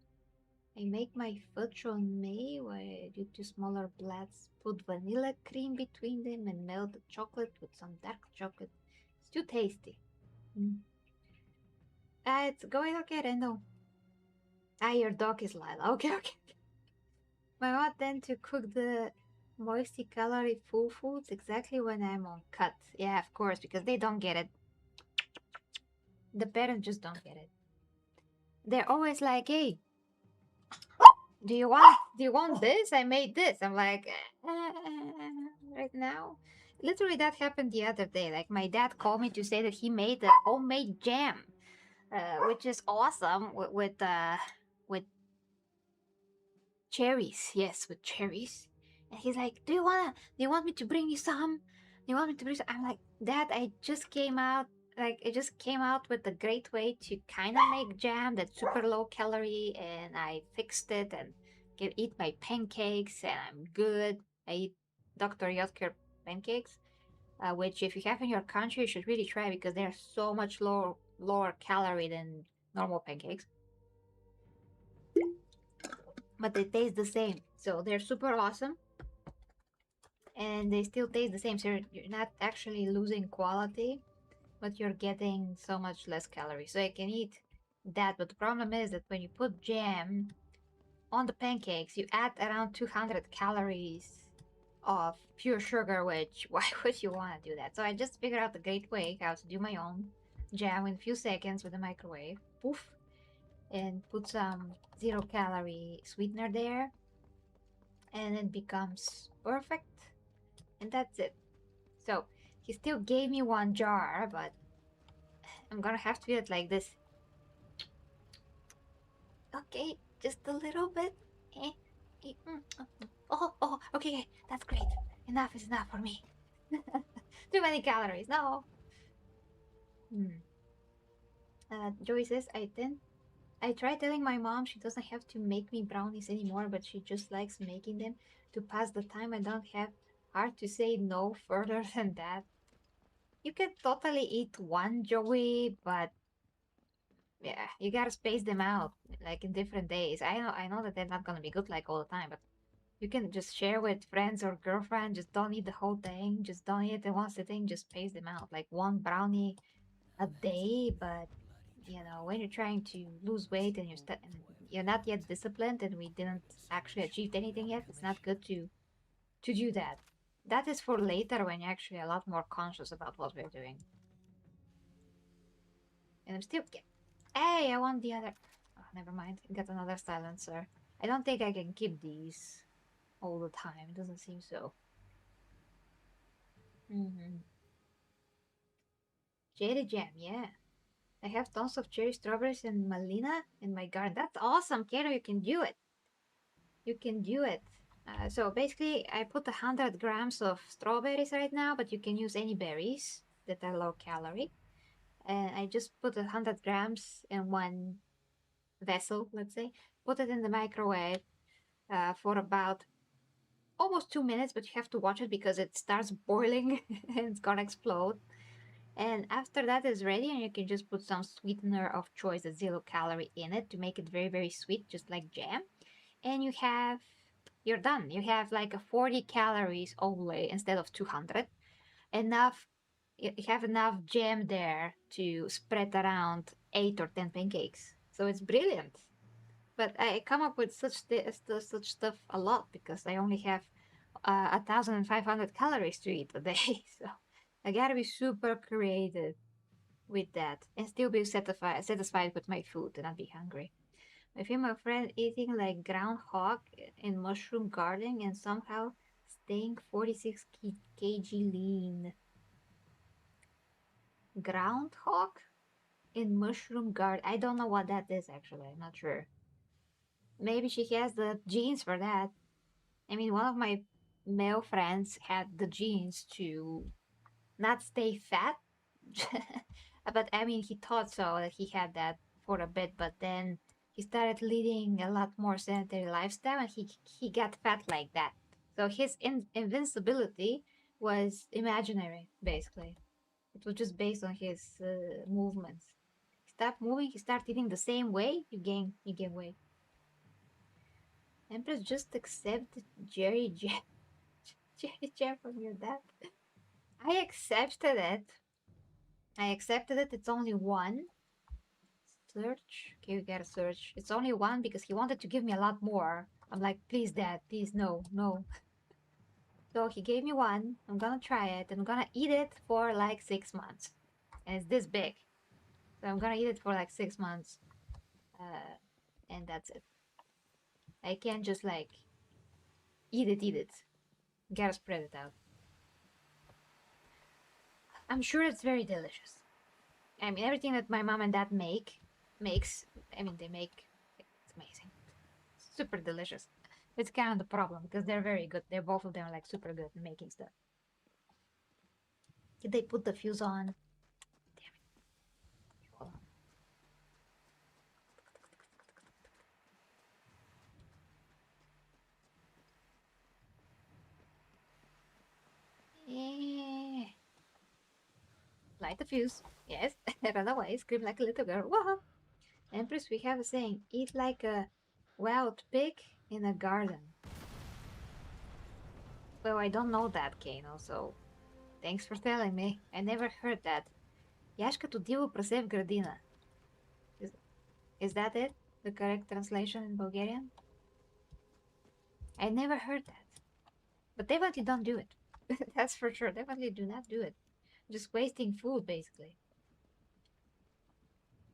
I make my fudge on May where I do two smaller blats, put vanilla cream between them and melt the chocolate with some dark chocolate. It's too tasty. It's going okay, Random. Ah, your dog is Lila. Okay, okay. My mom tend to cook the moisty calorie full foods exactly when I'm on cut. Yeah, of course, because they don't get it. The parents just don't get it. They're always like, hey, do you want this? I made this. I'm like, right now. Literally, that happened the other day. Like, my dad called me to say that he made a homemade jam, which is awesome with cherries. Yes, with cherries. And he's like, do you want me to bring you some? Do you want me to bring some? I'm like, Dad, I just came out with a great way to kind of make jam that's super low calorie, and I fixed it and can eat my pancakes, and I'm good. I eat Dr. Yotker pancakes, which if you have in your country, you should really try because they're so much lower calorie than normal pancakes. But they taste the same, so they're super awesome, and they still taste the same. So you're not actually losing quality, but you're getting so much less calories. So I can eat that, but the problem is that when you put jam on the pancakes, you add around 200 calories of pure sugar, which why would you want to do that? So I just figured out a great way how to do my own jam in a few seconds with the microwave. Poof. and put some 0-calorie sweetener there, and it becomes perfect, and that's it. So he still gave me one jar, but I'm gonna have to eat it like this. Okay, just a little bit. Eh, oh, okay, that's great. Enough is enough for me. Too many calories, no. Joey says, I tried telling my mom she doesn't have to make me brownies anymore, but she just likes making them to pass the time. I don't have hard to say no further than that. You can totally eat one, Joey, but yeah, you gotta space them out, like in different days. I know that they're not gonna be good like all the time, but you can just share with friends or girlfriend. Just don't eat the whole thing. Just don't eat it in one sitting. Just space them out, like one brownie a day. But when you're trying to lose weight and you're not yet disciplined, and we didn't actually achieve anything yet, it's not good to do that. That is for later when you're actually a lot more conscious about what we're doing. And I'm still. Hey, I want the other. Oh, never mind. I got another silencer. I don't think I can keep these all the time. It doesn't seem so. Cherry jam, yeah. I have tons of cherry strawberries and malina in my garden. That's awesome, Kato. You can do it. You can do it. So basically, I put 100 grams of strawberries right now, but you can use any berries that are low calorie. And I just put 100 grams in one vessel, let's say. Put it in the microwave for about almost 2 minutes, but you have to watch it because it starts boiling and it's gonna explode. And after that is ready, and you can just put some sweetener of choice, a 0-calorie in it to make it very, very sweet, just like jam. And you're done. You have like a 40 calories only instead of 200. Enough, you have enough jam there to spread around 8 or 10 pancakes. So it's brilliant. But I come up with such stuff a lot because I only have 1,500 calories to eat a day. So I gotta be super creative with that and still be satisfied with my food and not be hungry. I feel my friend eating like groundhog in mushroom garden and somehow staying 46 kg lean. Groundhog in mushroom garden. I don't know what that is actually. I'm not sure. Maybe she has the genes for that. I mean, one of my male friends had the genes to not stay fat. But I mean, he thought so that he had that for a bit, but then he started leading a lot more sedentary lifestyle, and he got fat like that. So his invincibility was imaginary, basically. It was just based on his movements. Stop moving, he start eating the same way, you gain weight. Empress, just accept Jerry Jam from your dad. I accepted it. It's only one. Search. Okay, we gotta search. It's only one because he wanted to give me a lot more. I'm like, please, Dad, please, no, no. So he gave me one. I'm gonna try it and I'm gonna eat it for like 6 months. And it's this big. So I'm gonna eat it for like 6 months. And that's it. I can't just like eat it. Gotta spread it out. I'm sure it's very delicious. I mean, everything that my mom and dad makes. I mean, they make. It's amazing. Super delicious. It's kind of the problem because they're very good. They're both of them like super good at making stuff. Did they put the fuse on? Damn it. Hold on. Eh. Light the fuse. Yes. Run away. Scream like a little girl. Whoa. Empress, we have a saying: eat like a wild pig in a garden. Well, I don't know that, Kano, so thanks for telling me. I never heard that. Яшка тудиво прасев градина. Is that it? The correct translation in Bulgarian? I never heard that. But definitely don't do it. That's for sure. Definitely do not do it. Just wasting food, basically.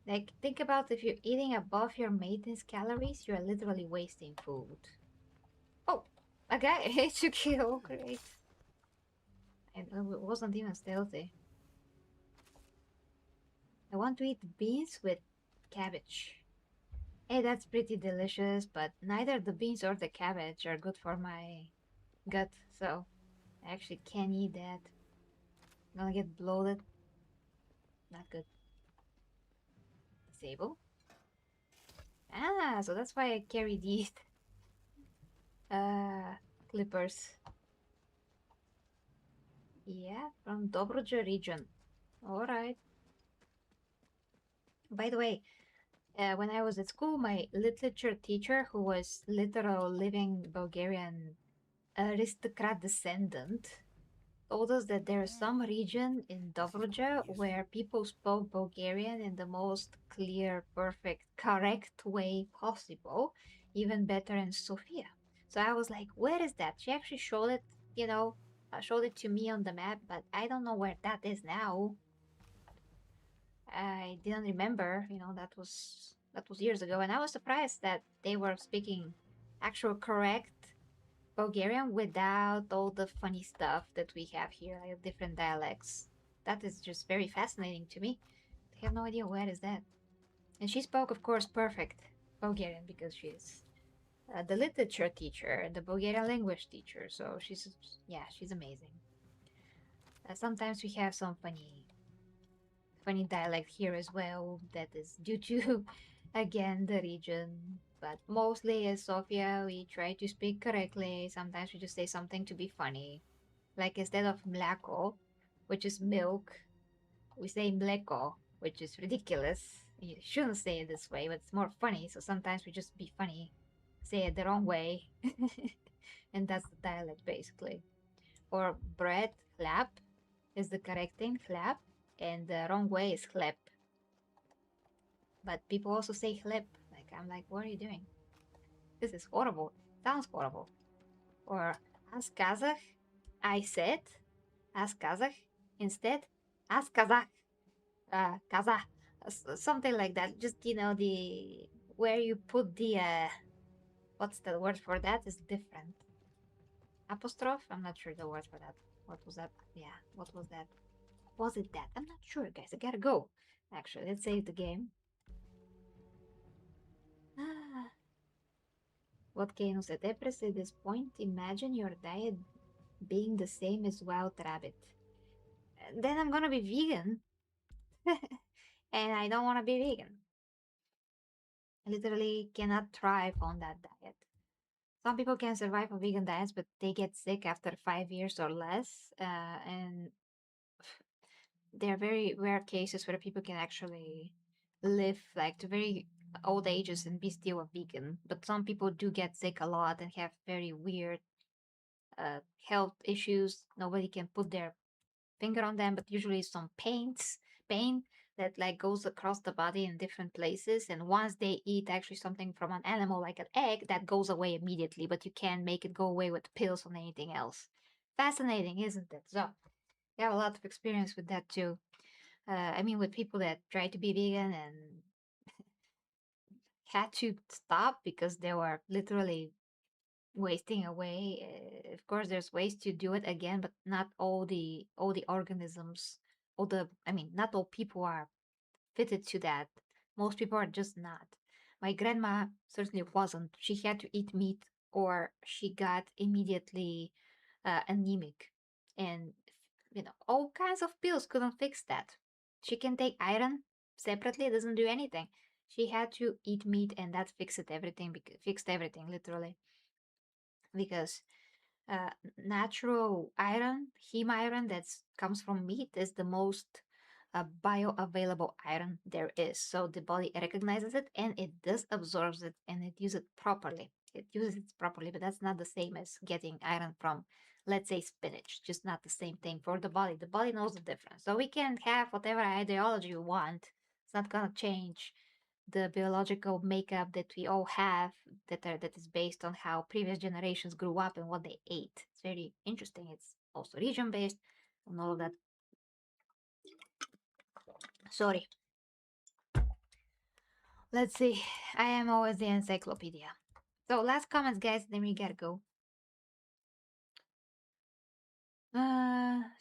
Like, think about if you're eating above your maintenance calories, you're literally wasting food. Oh, okay, HQ, great. It wasn't even stealthy. I want to eat beans with cabbage. Hey, that's pretty delicious, but neither the beans or the cabbage are good for my gut, so I actually can't eat that. I'm gonna get bloated. Not good. Disable. Ah, so that's why I carry these uh clippers. Yeah, from Dobruja region. Alright. By the way, when I was at school, my literature teacher, who was literal living Bulgarian aristocrat descendant, told us that there is some region in Dobruja where people spoke Bulgarian in the most clear, perfect, correct way possible, even better in Sofia. So I was like, where is that? She actually showed it, showed it to me on the map, but I don't know where that is now. I didn't remember, that was years ago, and I was surprised that they were speaking actual correct Bulgarian without all the funny stuff that we have here, like different dialects. That is just very fascinating to me. I have no idea where is that. And she spoke, of course, perfect Bulgarian because she's the literature teacher and the Bulgarian language teacher. So she's amazing. Sometimes we have some funny dialect here as well that is due to again the region, but mostly in Sofia we try to speak correctly. Sometimes we just say something to be funny, like instead of mleko, which is milk, we say mleko, which is ridiculous. You shouldn't say it this way, but it's more funny, so sometimes we just be funny, say it the wrong way. And that's the dialect basically. Or bread, chlap, is the correct thing, chlap, and the wrong way is chlep. But people also say chlep. Like, I'm like, what are you doing? This is horrible. Sounds horrible. Or as Kazakh, I said, as Kazakh, instead, as Kazakh, Kazakh, something like that. Just, the, where you put the, what's the word for that is different. Apostrophe? I'm not sure the word for that. What was that? Yeah, what was that? Was it that? I'm not sure, guys. I gotta go. Actually, let's save the game. Ah, what can said Empress at this point? Imagine your diet being the same as wild rabbit. Then I'm gonna be vegan. And I don't wanna be vegan. I literally cannot thrive on that diet. Some people can survive on vegan diets, but they get sick after 5 years or less. And there are very rare cases where people can actually live like to very old ages and be still a vegan. But some people do get sick a lot and have very weird health issues. Nobody can put their finger on them, but usually some pain that like goes across the body in different places. And once they eat actually something from an animal like an egg, that goes away immediately, but you can't make it go away with pills or anything else. Fascinating, isn't it? So I have a lot of experience with that too. I mean, with people that try to be vegan and had to stop because they were literally wasting away. Of course, there's ways to do it again, but not all the organisms, not all people are fitted to that. Most people are just not. My grandma certainly wasn't. She had to eat meat or she got immediately anemic, and all kinds of pills couldn't fix that. She can take iron separately; it doesn't do anything. She had to eat meat, and that fixed everything literally because natural iron, heme iron that comes from meat, is the most bioavailable iron there is. So the body recognizes it and it does absorbs it and it uses it properly. It uses it properly, but that's not the same as getting iron from, let's say, spinach. Just not the same thing for the body. The body knows the difference. So we can have whatever ideology we want. It's not gonna change the biological makeup that we all have that is based on how previous generations grew up and what they ate. It's very interesting. It's also region based and all of that. Sorry. Let's see. I am always the encyclopedia. So last comments, guys. Then we gotta go.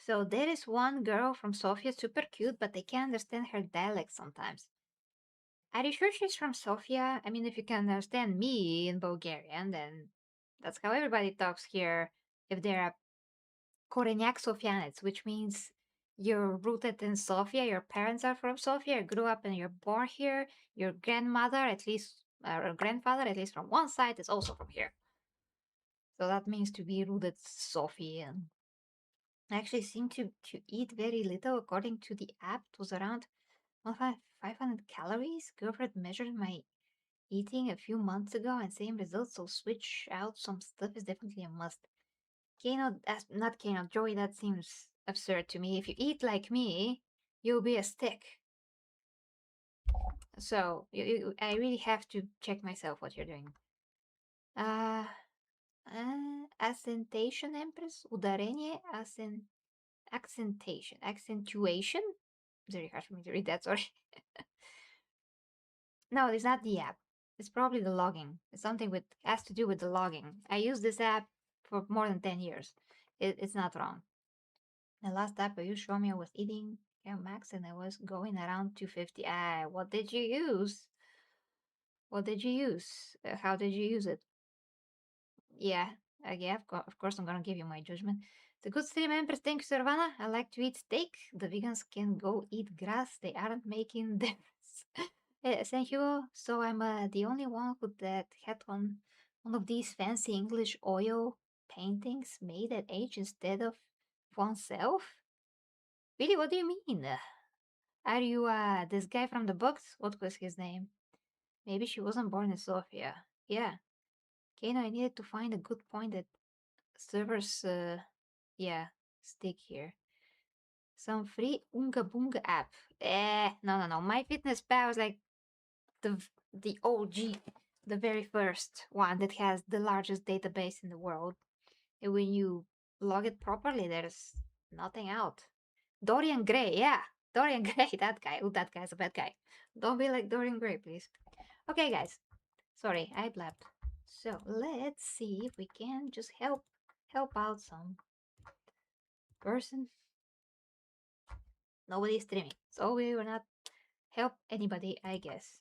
So there is one girl from Sofia, super cute, but I can't understand her dialect sometimes. Are you sure she's from Sofia? I mean, if you can understand me in Bulgarian, then that's how everybody talks here. If they're a Korenyak Sofianets, which means you're rooted in Sofia, your parents are from Sofia, you grew up and you're born here, your grandmother, at least, or grandfather, at least from one side, is also from here. So that means to be rooted Sofian. I actually seem to eat very little according to the app. It was around 500 calories. Girlfriend measured my eating a few months ago and same results, so switch out some stuff is definitely a must. Kano, not Kano, Joey, that seems absurd to me. If you eat like me, you'll be a stick. So I really have to check myself what you're doing. Uh, Accentation, Empress? Ударение, accentuation? It's very hard for me to read that, sorry. No, it's not the app. It's probably the logging. It's something with has to do with the logging. I use this app for more than 10 years. It's not wrong. The last app you showed me I was eating max and I was going around 250. What did you use? What did you use? How did you use it? Yeah, yeah, of course I'm gonna give you my judgment. It's a good stream, Empress. Thank you, Servana. I like to eat steak. The vegans can go eat grass. They aren't making difference. Thank you. So I'm the only one who that had one of these fancy English oil paintings made at age instead of oneself. Really, what do you mean? Are you this guy from the books? What was his name? Maybe she wasn't born in Sofia. Yeah. Kano, I needed to find a good point that servers yeah, stick here. Some free Unga Bunga app. No. My Fitness Pal is like the OG, the very first one that has the largest database in the world. And when you log it properly, there's nothing out. Dorian Gray, yeah. Dorian Gray, that guy. Oh, that guy's a bad guy. Don't be like Dorian Gray, please. Okay, guys. Sorry, I blabbed. So let's see if we can just help out some person. Nobody's streaming, so we will not help anybody, I guess.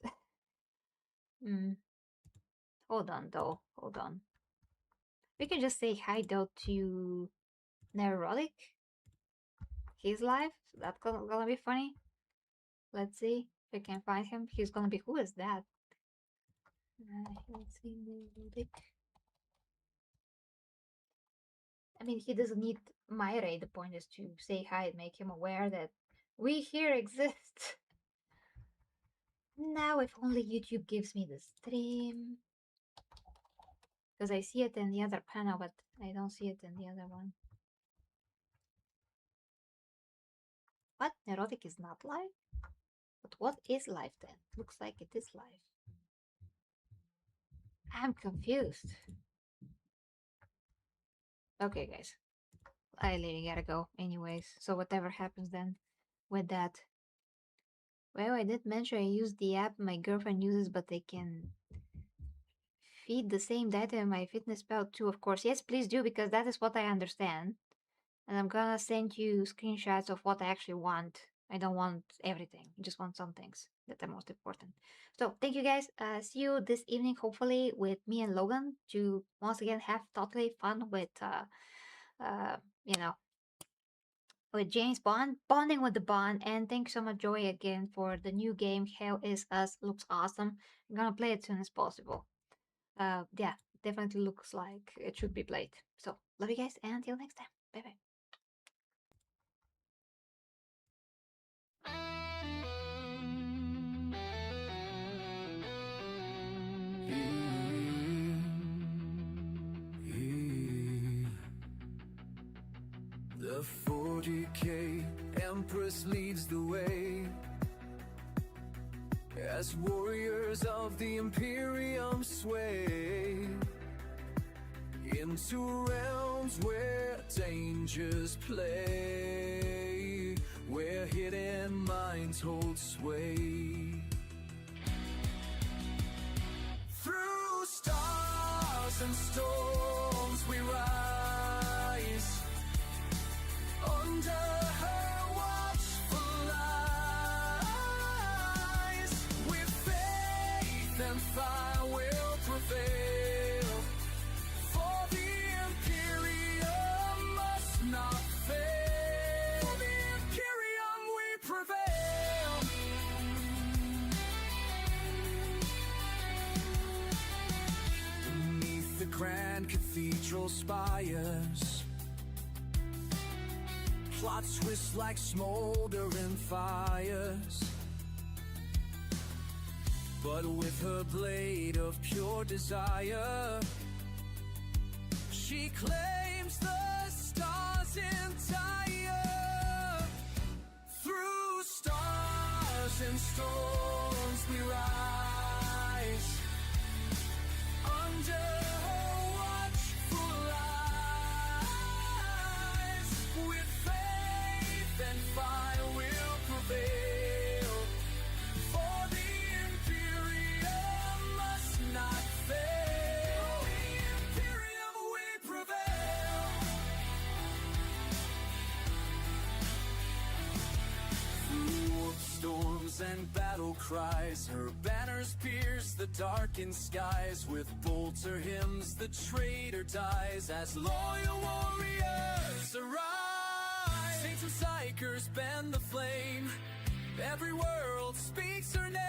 Hold on, though. Hold on. We can just say hi, though, to Neurotic. He's live, so that's gonna be funny. Let's see if I can find him. He's gonna be. Who is that? Let's see, Neurotic. I mean, he doesn't need my raid. The point is to say hi and make him aware that we here exist. Now, if only YouTube gives me the stream. Because I see it in the other panel, but I don't see it in the other one. What? Neurotic is not live? But what is live then? Looks like it is live. I'm confused. Okay, guys. I really gotta go anyways. So whatever happens then with that. Well, I did mention I use the app my girlfriend uses, but they can feed the same data in my fitness pal too, of course. Yes, please do, because that is what I understand. And I'm gonna send you screenshots of what I actually want. I don't want everything. I just want some things that are most important. So thank you guys. See you this evening, hopefully, with me and Logan to once again have totally fun with, you know, with James Bond, bonding with the Bond. And thanks so much, Joy, again for the new game. Hell is Us looks awesome. I'm gonna play it as soon as possible. Yeah, definitely looks like it should be played. So love you guys, and until next time, bye bye. The 40k Empress leads the way as warriors of the imperium sway into realms where dangers play, where hidden minds hold sway. and storms we rise. Under her watchful eyes, with faith and fire will prevail. For the imperium must not fail. For the imperium we prevail. Beneath the grand cathedral spires, plots twist like smoldering fires. But with her blade of pure desire, she claims the stars entire. Through stars and storms we rise. Under her watchful eyes, with faith and fire will prevail. For the imperium must not fail. For the imperium we prevail. Through storms and battle cries, her banners pierce the darkened skies. With bolts or hymns the traitor dies, as loyal warriors arise. Saints and psychers bend the flame, every world speaks her name.